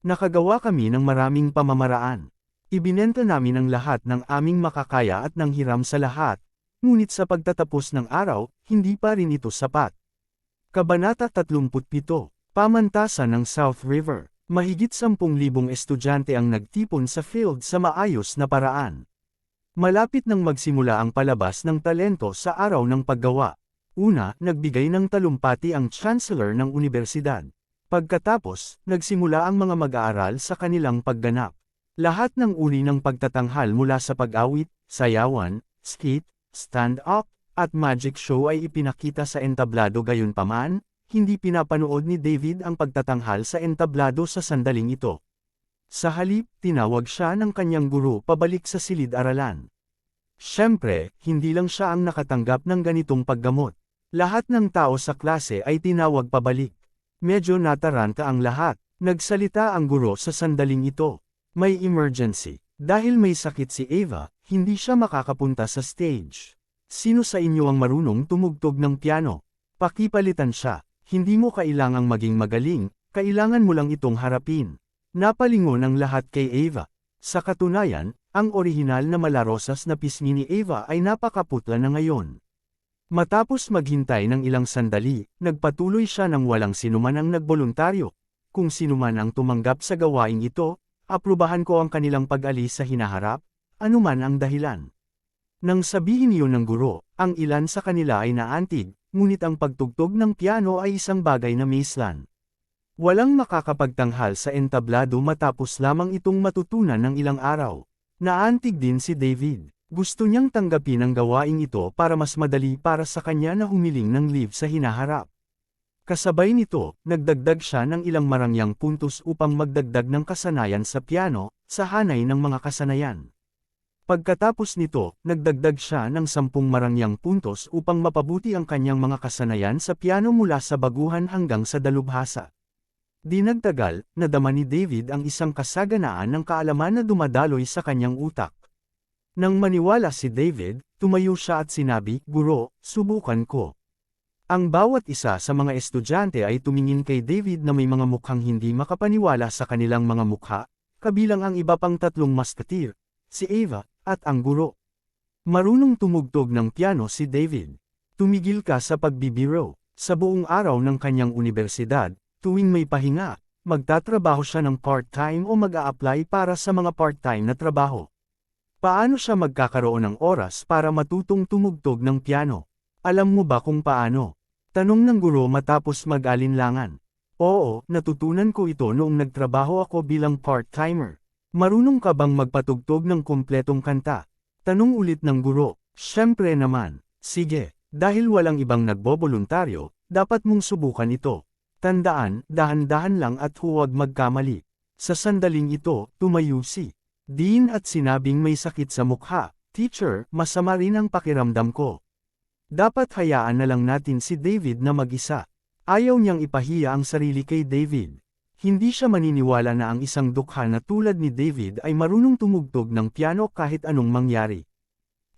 Nakagawa kami ng maraming pamamaraan. Ibinenta namin ang lahat ng aming makakaya at nanghiram sa lahat, ngunit sa pagtatapos ng araw, hindi pa rin ito sapat. Kabanata 37, Pamantasan ng South River. Mahigit 10,000 estudyante ang nagtipon sa field sa maayos na paraan. Malapit nang magsimula ang palabas ng talento sa araw ng paggawa. Una, nagbigay ng talumpati ang chancellor ng universidad. Pagkatapos, nagsimula ang mga mag-aaral sa kanilang pagganap. Lahat ng uri ng pagtatanghal mula sa pag-awit, sayawan, skit, stand-up, at magic show ay ipinakita sa entablado. Gayunpaman, hindi pinapanood ni David ang pagtatanghal sa entablado sa sandaling ito. Sa halip, tinawag siya ng kanyang guro pabalik sa silid-aralan. Siyempre, hindi lang siya ang nakatanggap ng ganitong paggamot. Lahat ng tao sa klase ay tinawag pabalik. Medyo nataranta ang lahat. Nagsalita ang guro sa sandaling ito. May emergency. Dahil may sakit si Eva, hindi siya makakapunta sa stage. Sino sa inyo ang marunong tumugtog ng piano? Pakipalitan siya. Hindi mo kailangang maging magaling, kailangan mo lang itong harapin. Napalingon ang lahat kay Eva. Sa katunayan, ang orihinal na malarosas na pisngi ni Eva ay napakaputla na ngayon. Matapos maghintay ng ilang sandali, nagpatuloy siya nang walang sinuman ang nagboluntaryo. Kung sinuman ang tumanggap sa gawaing ito, aprubahan ko ang kanilang pag-alis sa hinaharap, anuman ang dahilan. Nang sabihin iyon ng guro, ang ilan sa kanila ay naantig, ngunit ang pagtugtog ng piano ay isang bagay na mislan. Walang makakapagtanghal sa entablado matapos lamang itong matutunan ng ilang araw. Naantig din si David. Gusto niyang tanggapin ang gawaing ito para mas madali para sa kanya na humiling ng leave sa hinaharap. Kasabay nito, nagdagdag siya ng ilang marangyang puntos upang magdagdag ng kasanayan sa piano, sa hanay ng mga kasanayan. Pagkatapos nito, nagdagdag siya ng 10 marangyang puntos upang mapabuti ang kanyang mga kasanayan sa piano mula sa baguhan hanggang sa dalubhasa. Di nagtagal, nadama ni David ang isang kasaganaan ng kaalaman na dumadaloy sa kanyang utak. Nang maniwala si David, tumayo siya at sinabi, "Guro, subukan ko." Ang bawat isa sa mga estudyante ay tumingin kay David na may mga mukhang hindi makapaniwala sa kanilang mga mukha, kabilang ang iba pang 3 musketeer, si Eva, at ang guro. Marunong tumugtog ng piano si David. Tumigil ka sa pagbibiro. Sa buong araw ng kanyang unibersidad, tuwing may pahinga, magtatrabaho siya ng part-time o mag-a-apply para sa mga part-time na trabaho. Paano siya magkakaroon ng oras para matutong tumugtog ng piano? Alam mo ba kung paano? Tanong ng guro matapos mag-alinlangan. Oo, natutunan ko ito noong nagtrabaho ako bilang part-timer. Marunong ka bang magpatugtog ng kumpletong kanta? Tanong ulit ng guro. Siyempre naman. Sige, dahil walang ibang nagboboluntaryo, dapat mong subukan ito. Tandaan, dahan-dahan lang at huwag magkamali. Sa sandaling ito, tumayo si Dean at sinabing may sakit sa mukha. Teacher, masama rin ang pakiramdam ko. Dapat hayaan na lang natin si David na mag-isa. Ayaw niyang ipahiya ang sarili kay David. Hindi siya maniniwala na ang isang dukha na tulad ni David ay marunong tumugtog ng piano kahit anong mangyari.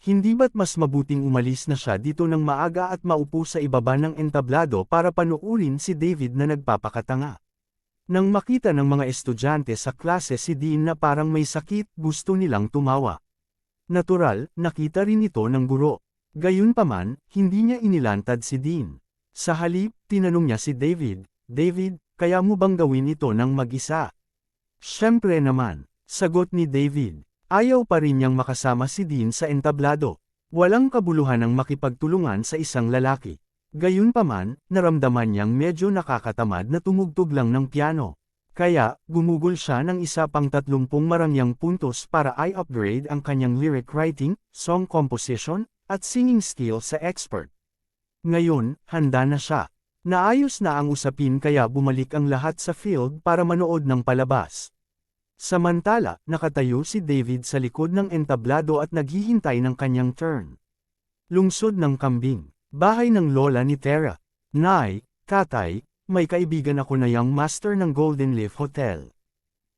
Hindi ba't mas mabuting umalis na siya dito ng maaga at maupo sa ibaba ng entablado para panuurin si David na nagpapakatanga? Nang makita ng mga estudyante sa klase si Dean na parang may sakit, gusto nilang tumawa. Natural, nakita rin ito ng guro. Gayunpaman, hindi niya inilantad si Dean. Sa halip, tinanong niya si David, "David, kaya mo bang gawin ito ng mag-isa?" Siyempre naman, sagot ni David. Ayaw pa rin niyang makasama si Dean sa entablado. Walang kabuluhan ang makipagtulungan sa isang lalaki. Gayunpaman, naramdaman niyang medyo nakakatamad na tumugtog lang ng piano. Kaya, gumugol siya ng isa pang 30 marangyang puntos para i-upgrade ang kanyang lyric writing, song composition, at singing skill sa expert. Ngayon, handa na siya. Naayos na ang usapin kaya bumalik ang lahat sa field para manood ng palabas. Samantala, nakatayo si David sa likod ng entablado at naghihintay ng kanyang turn. Lungsod ng Kambing, bahay ng lola ni Tara. Nay, tatay, may kaibigan ako na young master ng Golden Leaf Hotel.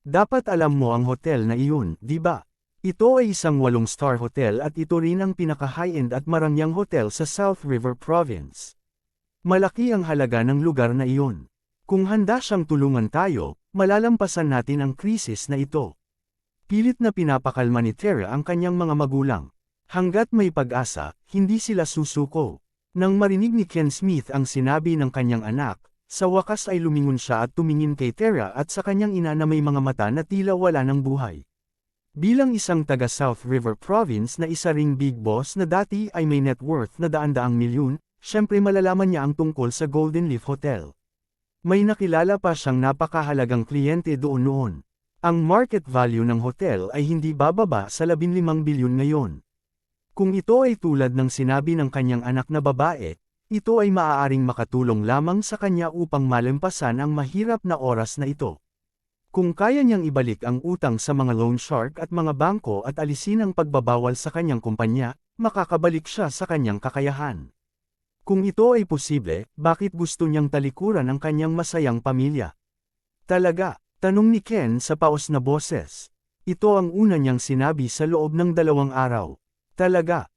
Dapat alam mo ang hotel na iyon, di ba? Ito ay isang 8-star hotel at ito rin ang pinaka-high-end at marangyang hotel sa South River Province. Malaki ang halaga ng lugar na iyon. Kung handa siyang tulungan tayo, malalampasan natin ang krisis na ito. Pilit na pinapakalma ni Tara ang kanyang mga magulang. Hanggat may pag-asa, hindi sila susuko. Nang marinig ni Ken Smith ang sinabi ng kanyang anak, sa wakas ay lumingon siya at tumingin kay Tara at sa kanyang ina na may mga mata na tila wala ng buhay. Bilang isang taga South River Province na isa ring big boss na dati ay may net worth na daan-daang milyon, syempre malalaman niya ang tungkol sa Golden Leaf Hotel. May nakilala pa siyang napakahalagang kliyente doon noon. Ang market value ng hotel ay hindi bababa sa 15 bilyon ngayon. Kung ito ay tulad ng sinabi ng kanyang anak na babae, ito ay maaaring makatulong lamang sa kanya upang malampasan ang mahirap na oras na ito. Kung kaya niyang ibalik ang utang sa mga loan shark at mga bangko at alisin ang pagbabawal sa kanyang kumpanya, makakabalik siya sa kanyang kakayahan. Kung ito ay posible, bakit gusto niyang talikuran ang kanyang masayang pamilya? Talaga, tanong ni Ken sa paos na boses. Ito ang una niyang sinabi sa loob ng 2 araw. Talaga,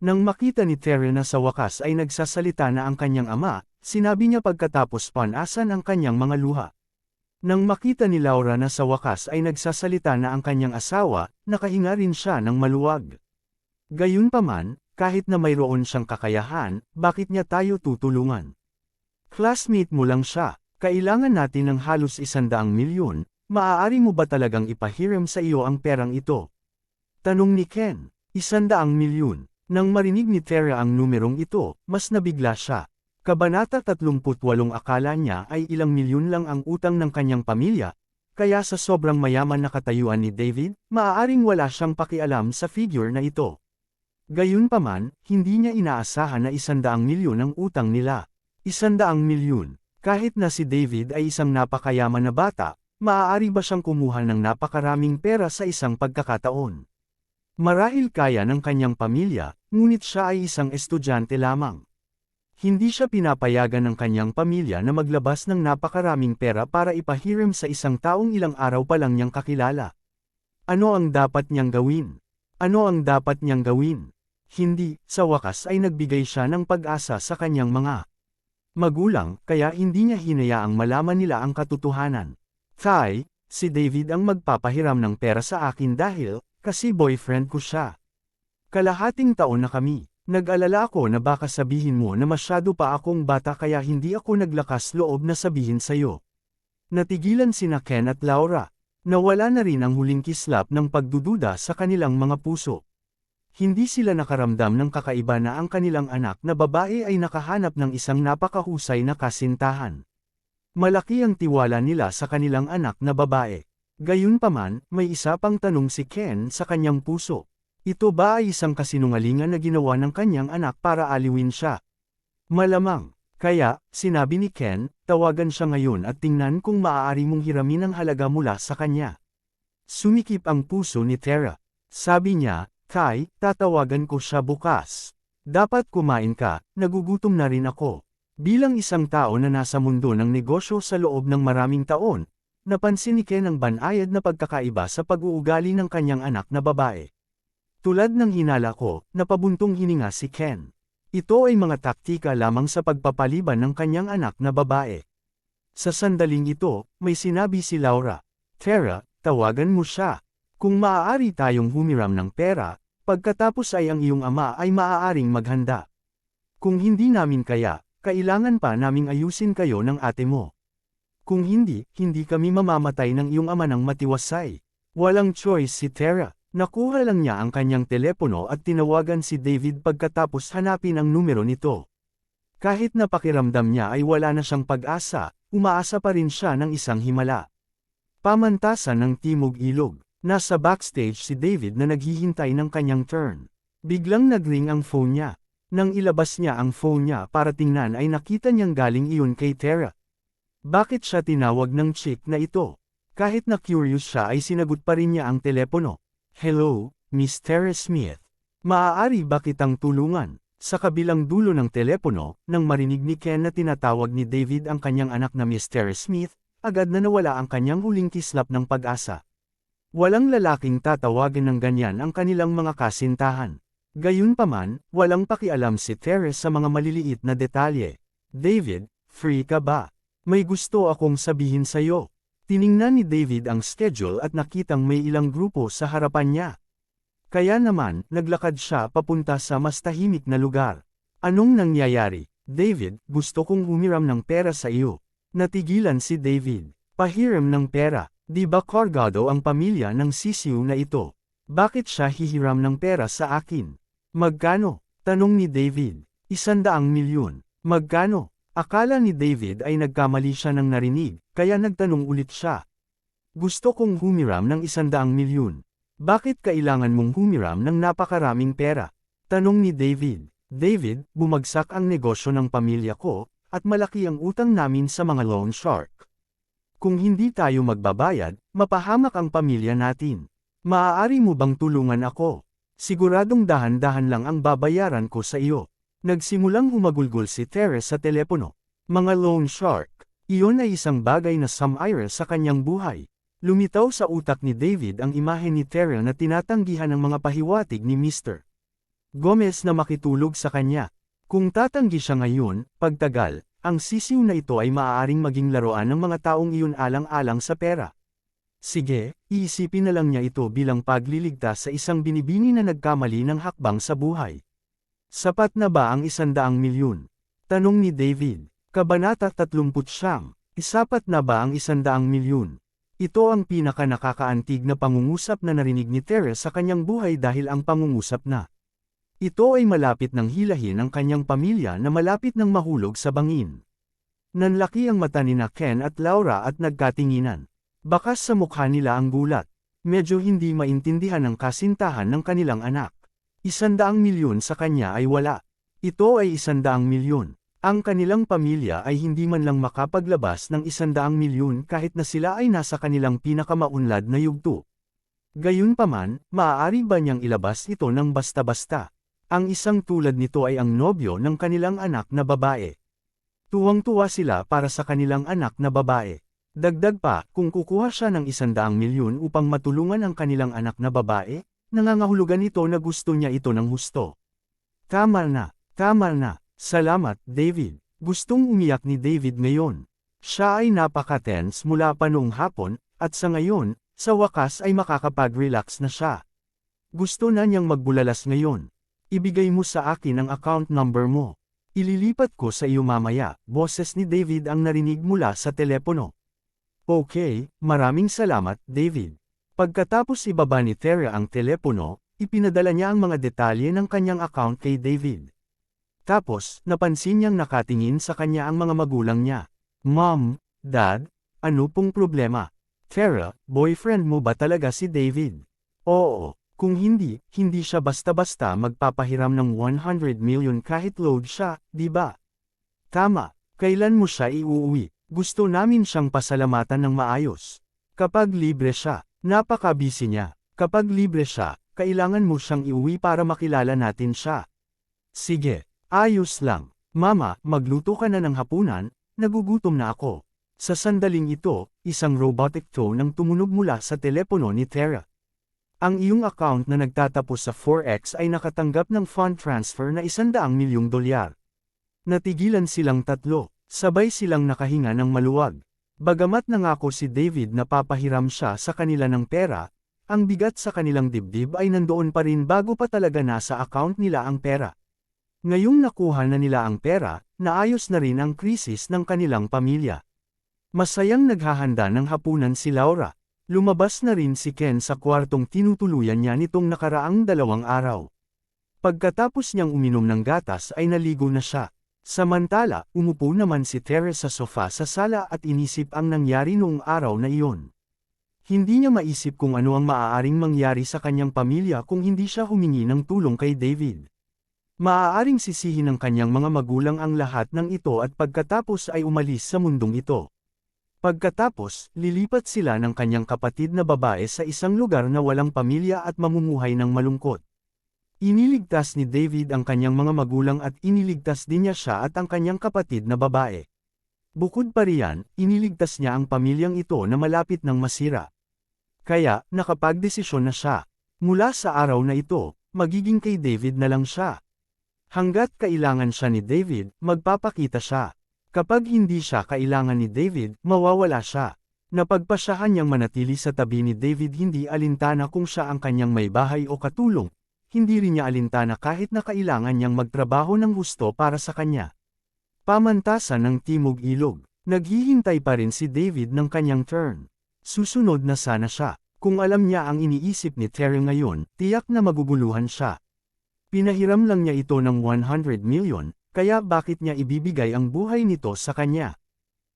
nang makita ni Tara na sa wakas ay nagsasalita na ang kanyang ama, sinabi niya pagkatapos panasan ang kanyang mga luha. Nang makita ni Laura na sa wakas ay nagsasalita na ang kanyang asawa, nakahinga rin siya ng maluwag. Gayunpaman, kahit na mayroon siyang kakayahan, bakit niya tayo tutulungan? Classmate mo lang siya, kailangan natin ng halos 100 milyon, maaari mo ba talagang ipahiram sa iyo ang perang ito? Tanong ni Ken, 100 milyon. Nang marinig ni Tara ang numerong ito, mas nabigla siya. Kabanata 38 akala niya ay ilang milyon lang ang utang ng kanyang pamilya, kaya sa sobrang mayaman na katayuan ni David, maaaring wala siyang pakialam sa figure na ito. Gayunpaman, hindi niya inaasahan na 100 milyon ang utang nila. 100 milyon. Kahit na si David ay isang napakayaman na bata, maaari ba siyang kumuha ng napakaraming pera sa isang pagkakataon? Marahil kaya ng kanyang pamilya, ngunit siya ay isang estudyante lamang. Hindi siya pinapayagan ng kanyang pamilya na maglabas ng napakaraming pera para ipahiram sa isang taong ilang araw pa lang niyang kakilala. Ano ang dapat niyang gawin? Ano ang dapat niyang gawin? Hindi, sa wakas ay nagbigay siya ng pag-asa sa kanyang mga magulang, kaya hindi niya hinayaang malaman nila ang katotohanan. Tay, si David ang magpapahiram ng pera sa akin dahil, kasi boyfriend ko siya. Kalahating taon na kami. Nag-alala ako na baka sabihin mo na masyado pa akong bata kaya hindi ako naglakas loob na sabihin sa'yo. Natigilan sina Ken at Laura. Nawala na rin ang huling kislap ng pagdududa sa kanilang mga puso. Hindi sila nakaramdam ng kakaiba na ang kanilang anak na babae ay nakahanap ng isang napakahusay na kasintahan. Malaki ang tiwala nila sa kanilang anak na babae. Gayunpaman, may isa pang tanong si Ken sa kanyang puso. Ito ba ay isang kasinungalingan na ginawa ng kanyang anak para aliwin siya? Malamang. Kaya, sinabi ni Ken, tawagan siya ngayon at tingnan kung maaari mong hiramin ang halaga mula sa kanya. Sumikip ang puso ni Tara. Sabi niya, Kai, tatawagan ko siya bukas. Dapat kumain ka, nagugutom na rin ako. Bilang isang tao na nasa mundo ng negosyo sa loob ng maraming taon, napansin ni Ken ang banayad na pagkakaiba sa pag-uugali ng kanyang anak na babae. Tulad ng hinala ko, napabuntong hininga si Ken. Ito ay mga taktika lamang sa pagpapaliban ng kanyang anak na babae. Sa sandaling ito, may sinabi si Laura, Tara, tawagan mo siya. Kung maaari tayong humiram ng pera, pagkatapos ay ang iyong ama ay maaaring maghanda. Kung hindi namin kaya, kailangan pa naming ayusin kayo ng ate mo. Kung hindi, hindi kami mamamatay ng iyong ama ng matiwasay. Walang choice si Tara. Nakuha lang niya ang kanyang telepono at tinawagan si David pagkatapos hanapin ang numero nito. Kahit na pakiramdam niya ay wala na siyang pag-asa, umaasa pa rin siya ng isang himala. Pamantasan ng Timog Ilog. Nasa backstage si David na naghihintay ng kanyang turn. Biglang nagring ang phone niya. Nang ilabas niya ang phone niya para tingnan ay nakita niyang galing iyon kay Tara. Bakit siya tinawag ng chick na ito? Kahit na curious siya ay sinagot pa rin niya ang telepono. Hello, Miss Tara Smith. Maaari ba kitang tulungan? Sa kabilang dulo ng telepono, nang marinig ni Ken na tinatawag ni David ang kanyang anak na Miss Tara Smith, agad na nawala ang kanyang huling kislap ng pag-asa. Walang lalaking tatawagin ng ganyan ang kanilang mga kasintahan. Gayunpaman, walang pakialam si Tara sa mga maliliit na detalye. David, free ka ba? May gusto akong sabihin sa'yo. Tiningnan ni David ang schedule at nakitang may ilang grupo sa harapan niya. Kaya naman, naglakad siya papunta sa mas tahimik na lugar. Anong nangyayari? David, gusto kong humiram ng pera sa iyo. Natigilan si David. Pahiram ng pera. Di ba kargado ang pamilya ng sisiw na ito? Bakit siya hihiram ng pera sa akin? Magkano? Tanong ni David. 100 milyon. Magkano? Akala ni David ay nagkamali siya ng narinig, kaya nagtanong ulit siya. Gusto kong humiram ng 100 milyon. Bakit kailangan mong humiram ng napakaraming pera? Tanong ni David. David, bumagsak ang negosyo ng pamilya ko, at malaki ang utang namin sa mga loan shark. Kung hindi tayo magbabayad, mapahamak ang pamilya natin. Maaari mo bang tulungan ako? Siguradong dahan-dahan lang ang babayaran ko sa iyo. Nagsimulang humagulgol si Tara sa telepono. Mga loan shark. Iyon ay isang bagay na sumire sa kanyang buhay. Lumitaw sa utak ni David ang imahe ni Tara na tinatanggihan ng mga pahiwatig ni Mr. Gomez na makitulog sa kanya. Kung tatanggi siya ngayon, pagtagal, ang sisiw na ito ay maaaring maging laruan ng mga taong iyon alang-alang sa pera. Sige, iisipin na lang niya ito bilang pagliligtas sa isang binibini na nagkamali ng hakbang sa buhay. Sapat na ba ang 100 milyon? Tanong ni David. Kabanata 39. Sapat na ba ang 100 milyon? Ito ang pinaka-nakakaantig na pangungusap na narinig ni Tara sa kanyang buhay dahil ang pangungusap na ito ay malapit ng hilahin ang kanyang pamilya na malapit ng mahulog sa bangin. Nanlaki ang mata ni Ken at Laura at nagkatinginan. Bakas sa mukha nila ang gulat. Medyo hindi maintindihan ang kasintahan ng kanilang anak. 100 milyon sa kanya ay wala. Ito ay 100 milyon. Ang kanilang pamilya ay hindi man lang makapaglabas ng 100 milyon kahit na sila ay nasa kanilang pinakamaunlad na yugto. Gayunpaman, maaari ba niyang ilabas ito ng basta-basta? Ang isang tulad nito ay ang nobyo ng kanilang anak na babae. Tuwang-tuwa sila para sa kanilang anak na babae. Dagdag pa, kung kukuha siya ng 100 milyon upang matulungan ang kanilang anak na babae, nangangahulugan ito na gusto niya ito ng husto. Tama na, tama na. Salamat, David. Gustong umiyak ni David ngayon. Siya ay napaka-tense mula pa noong hapon, at sa ngayon, sa wakas ay makakapag-relax na siya. Gusto na niyang magbulalas ngayon. Ibigay mo sa akin ang account number mo. Ililipat ko sa iyo mamaya, boses ni David ang narinig mula sa telepono. Okay, maraming salamat, David. Pagkatapos ibaba ni Tara ang telepono, ipinadala niya ang mga detalye ng kanyang account kay David. Tapos, napansin niyang nakatingin sa kanya ang mga magulang niya. Mom, Dad, ano pong problema? Tara, boyfriend mo ba talaga si David? Oo. Kung hindi siya basta-basta magpapahiram ng 100 million kahit load siya, di ba? Tama, kailan mo siya iuuwi? Gusto namin siyang pasalamatan ng maayos. Kapag libre siya, napaka-busy niya. Kapag libre siya, kailangan mo siyang iuwi para makilala natin siya. Sige, ayos lang. Mama, magluto ka na ng hapunan, nagugutom na ako. Sa sandaling ito, isang robotic tone ang tumunog mula sa telepono ni Tara. Ang iyong account na nagtatapos sa 4x ay nakatanggap ng fund transfer na 100 milyong dolyar. Natigilan silang tatlo, sabay silang nakahinga ng maluwag. Bagamat nangako si David na papahiram siya sa kanila ng pera, ang bigat sa kanilang dibdib ay nandoon pa rin bago pa talaga nasa account nila ang pera. Ngayong nakuha na nila ang pera, naayos na rin ang krisis ng kanilang pamilya. Masayang naghahanda ng hapunan si Laura. Lumabas na rin si Ken sa kwartong tinutuluyan niya nitong nakaraang 2 araw. Pagkatapos niyang uminom ng gatas ay naligo na siya. Samantala, umupo naman si Teres sa sofa sa sala at inisip ang nangyari noong araw na iyon. Hindi niya maisip kung ano ang maaaring mangyari sa kanyang pamilya kung hindi siya humingi ng tulong kay David. Maaaring sisihin ng kanyang mga magulang ang lahat ng ito at pagkatapos ay umalis sa mundong ito. Pagkatapos, lilipat sila ng kanyang kapatid na babae sa isang lugar na walang pamilya at mamumuhay ng malungkot. Iniligtas ni David ang kanyang mga magulang at iniligtas din niya siya at ang kanyang kapatid na babae. Bukod pa riyan, iniligtas niya ang pamilyang ito na malapit ng masira. Kaya, nakapagdesisyon na siya. Mula sa araw na ito, magiging kay David na lang siya. Hanggat kailangan siya ni David, magpapakita siya. Kapag hindi siya kailangan ni David, mawawala siya. Napagpasyahan niyang manatili sa tabi ni David hindi alintana kung siya ang kanyang may bahay o katulong. Hindi rin niya alintana kahit na kailangan niyang magtrabaho ng gusto para sa kanya. Pamantasan ng Timog Ilog, naghihintay pa rin si David ng kanyang turn. Susunod na sana siya. Kung alam niya ang iniisip ni Terry ngayon, tiyak na maguguluhan siya. Pinahiram lang niya ito ng 100 million, kaya bakit niya ibibigay ang buhay nito sa kanya?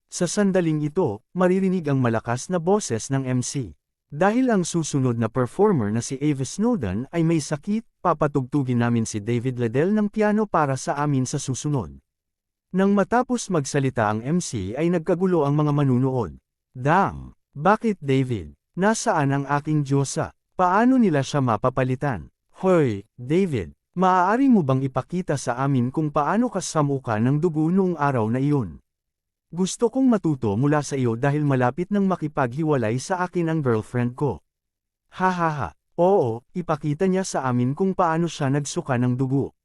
Sa sandaling ito, maririnig ang malakas na boses ng MC. Dahil ang susunod na performer na si Ava Snowden ay may sakit, papatugtugin namin si David Liddell ng piano para sa amin sa susunod. Nang matapos magsalita ang MC ay nagkagulo ang mga manunood. Dang! Bakit David? Nasaan ang aking Diyosa? Paano nila siya mapapalitan? Hoy, David! Maaari mo bang ipakita sa amin kung paano ka samuka ng dugo noong araw na iyon? Gusto kong matuto mula sa iyo dahil malapit nang makipaghiwalay sa akin ang girlfriend ko. Hahaha, oo, ipakita niya sa amin kung paano siya nagsuka ng dugo.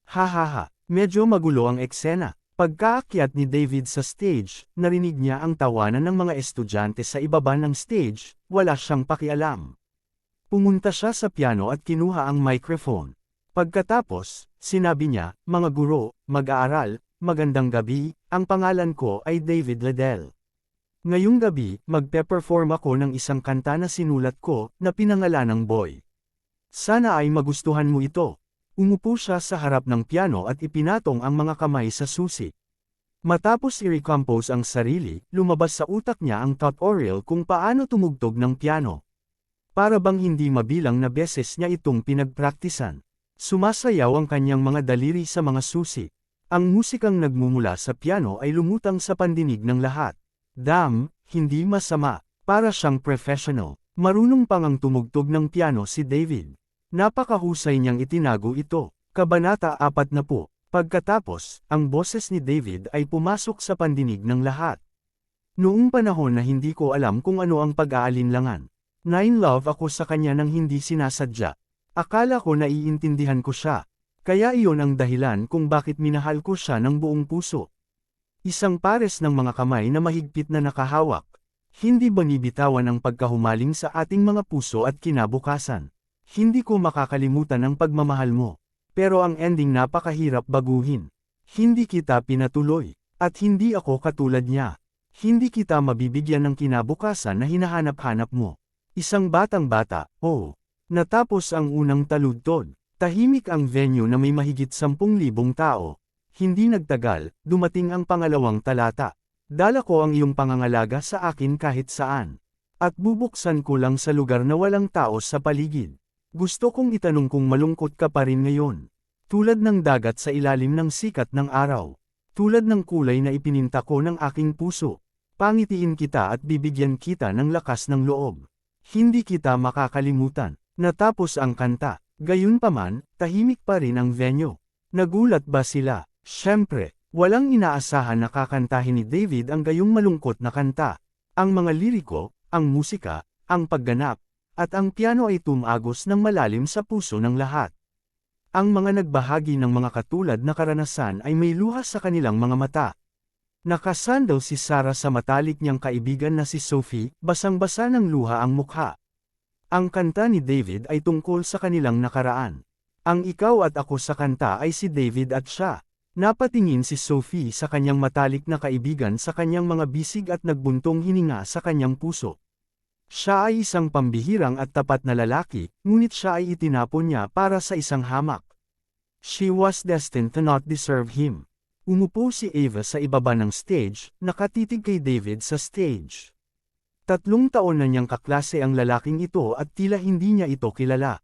Hahaha, medyo magulo ang eksena. Pagkaakyat ni David sa stage, narinig niya ang tawanan ng mga estudyante sa ibaba ng stage, wala siyang pakialam. Pumunta siya sa piano at kinuha ang microphone. Pagkatapos, sinabi niya, mga guro, mag-aaral, magandang gabi, ang pangalan ko ay David Liddell. Ngayong gabi, magpe-perform ako ng isang kanta na sinulat ko, na pinangalanang Boy. Sana ay magustuhan mo ito. Umupo siya sa harap ng piano at ipinatong ang mga kamay sa susi. Matapos i-recompose ang sarili, lumabas sa utak niya ang tutorial kung paano tumugtog ng piano. Para bang hindi mabilang na beses niya itong pinagpraktisan. Sumasayaw ang kanyang mga daliri sa mga susi. Ang musikang nagmumula sa piano ay lumutang sa pandinig ng lahat. Hindi masama. Para siyang professional. Marunong pang ang tumugtog ng piano si David. Napakahusay niyang itinago ito. Kabanata 40. Pagkatapos, ang boses ni David ay pumasok sa pandinig ng lahat. Noong panahon na hindi ko alam kung ano ang pag-aalinlangan. Love ako sa kanya nang hindi sinasadya. Akala ko naiintindihan ko siya. Kaya iyon ang dahilan kung bakit minahal ko siya ng buong puso. Isang pares ng mga kamay na mahigpit na nakahawak. Hindi binibitawan ang pagkahumaling sa ating mga puso at kinabukasan. Hindi ko makakalimutan ang pagmamahal mo. Pero ang ending napakahirap baguhin. Hindi kita pinatuloy. At hindi ako katulad niya. Hindi kita mabibigyan ng kinabukasan na hinahanap-hanap mo. Isang batang-bata, oh. Natapos ang unang taludtod. Tahimik ang venue na may mahigit 10,000 tao. Hindi nagtagal, dumating ang pangalawang talata. Dala ko ang iyong pangangalaga sa akin kahit saan. At bubuksan ko lang sa lugar na walang tao sa paligid. Gusto kong itanong kung malungkot ka pa rin ngayon. Tulad ng dagat sa ilalim ng sikat ng araw. Tulad ng kulay na ipininta ko ng aking puso. Pangitiin kita at bibigyan kita ng lakas ng loob. Hindi kita makakalimutan. Natapos ang kanta. Gayunpaman, tahimik pa rin ang venue. Nagulat ba sila? Siyempre, walang inaasahan na kakantahin ni David ang gayong malungkot na kanta. Ang mga liriko, ang musika, ang pagganap, at ang piano ay tumagos ng malalim sa puso ng lahat. Ang mga nagbahagi ng mga katulad na karanasan ay may luha sa kanilang mga mata. Nakasandal si Sarah sa matalik niyang kaibigan na si Sophie, basang-basa ng luha ang mukha. Ang kanta ni David ay tungkol sa kanilang nakaraan. Ang ikaw at ako sa kanta ay si David at siya. Napatingin si Sophie sa kanyang matalik na kaibigan sa kanyang mga bisig at nagbuntong hininga sa kanyang puso. Siya ay isang pambihirang at tapat na lalaki, ngunit siya ay itinapon niya para sa isang hamak. She was destined to not deserve him. Umupo si Ava sa ibaba ng stage, nakatitig kay David sa stage. 3 taon na niyang kaklase ang lalaking ito at tila hindi niya ito kilala.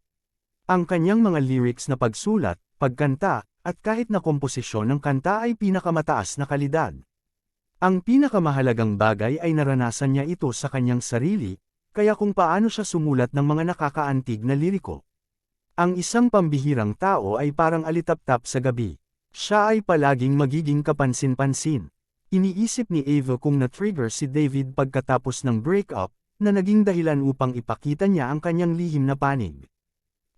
Ang kanyang mga lyrics na pagsulat, pagkanta, at kahit na komposisyon ng kanta ay pinakamataas na kalidad. Ang pinakamahalagang bagay ay naranasan niya ito sa kanyang sarili, kaya kung paano siya sumulat ng mga nakakaantig na liriko. Ang isang pambihirang tao ay parang alitaptap sa gabi. Siya ay palaging magiging kapansin-pansin. Iniisip ni Ava kung na-trigger si David pagkatapos ng breakup, na naging dahilan upang ipakita niya ang kanyang lihim na panig.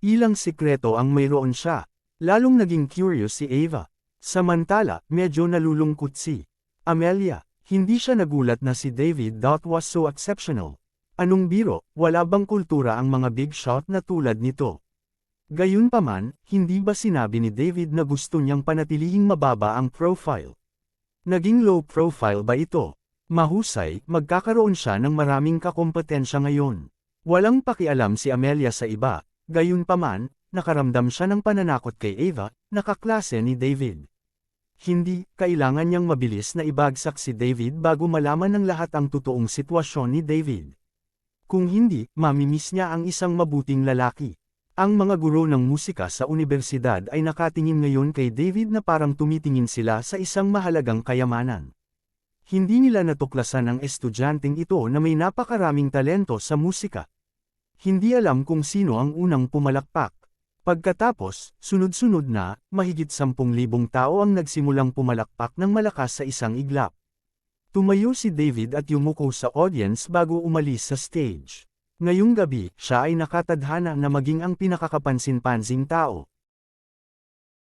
Ilang sikreto ang mayroon siya. Lalong naging curious si Ava. Samantala, medyo nalulungkot si Amelia. Hindi siya nagulat na si David was so exceptional. Anong biro, wala bang kultura ang mga big shot na tulad nito? Gayunpaman, hindi ba sinabi ni David na gusto niyang panatilihing mababa ang profile? Naging low profile ba ito? Mahusay, magkakaroon siya ng maraming kakompetensya ngayon. Walang pakialam si Amelia sa iba, gayunpaman, nakaramdam siya ng pananakot kay Ava, nakaklase ni David. Hindi, kailangan niyang mabilis na ibagsak si David bago malaman ng lahat ang totoong sitwasyon ni David. Kung hindi, mamimiss niya ang isang mabuting lalaki. Ang mga guro ng musika sa unibersidad ay nakatingin ngayon kay David na parang tumitingin sila sa isang mahalagang kayamanan. Hindi nila natuklasan ang estudyanteng ito na may napakaraming talento sa musika. Hindi alam kung sino ang unang pumalakpak. Pagkatapos, sunod-sunod na, mahigit 10,000 tao ang nagsimulang pumalakpak ng malakas sa isang iglap. Tumayo si David at yumuko sa audience bago umalis sa stage. Ngayong gabi, siya ay nakatadhana na maging ang pinakakapansin-pansing tao.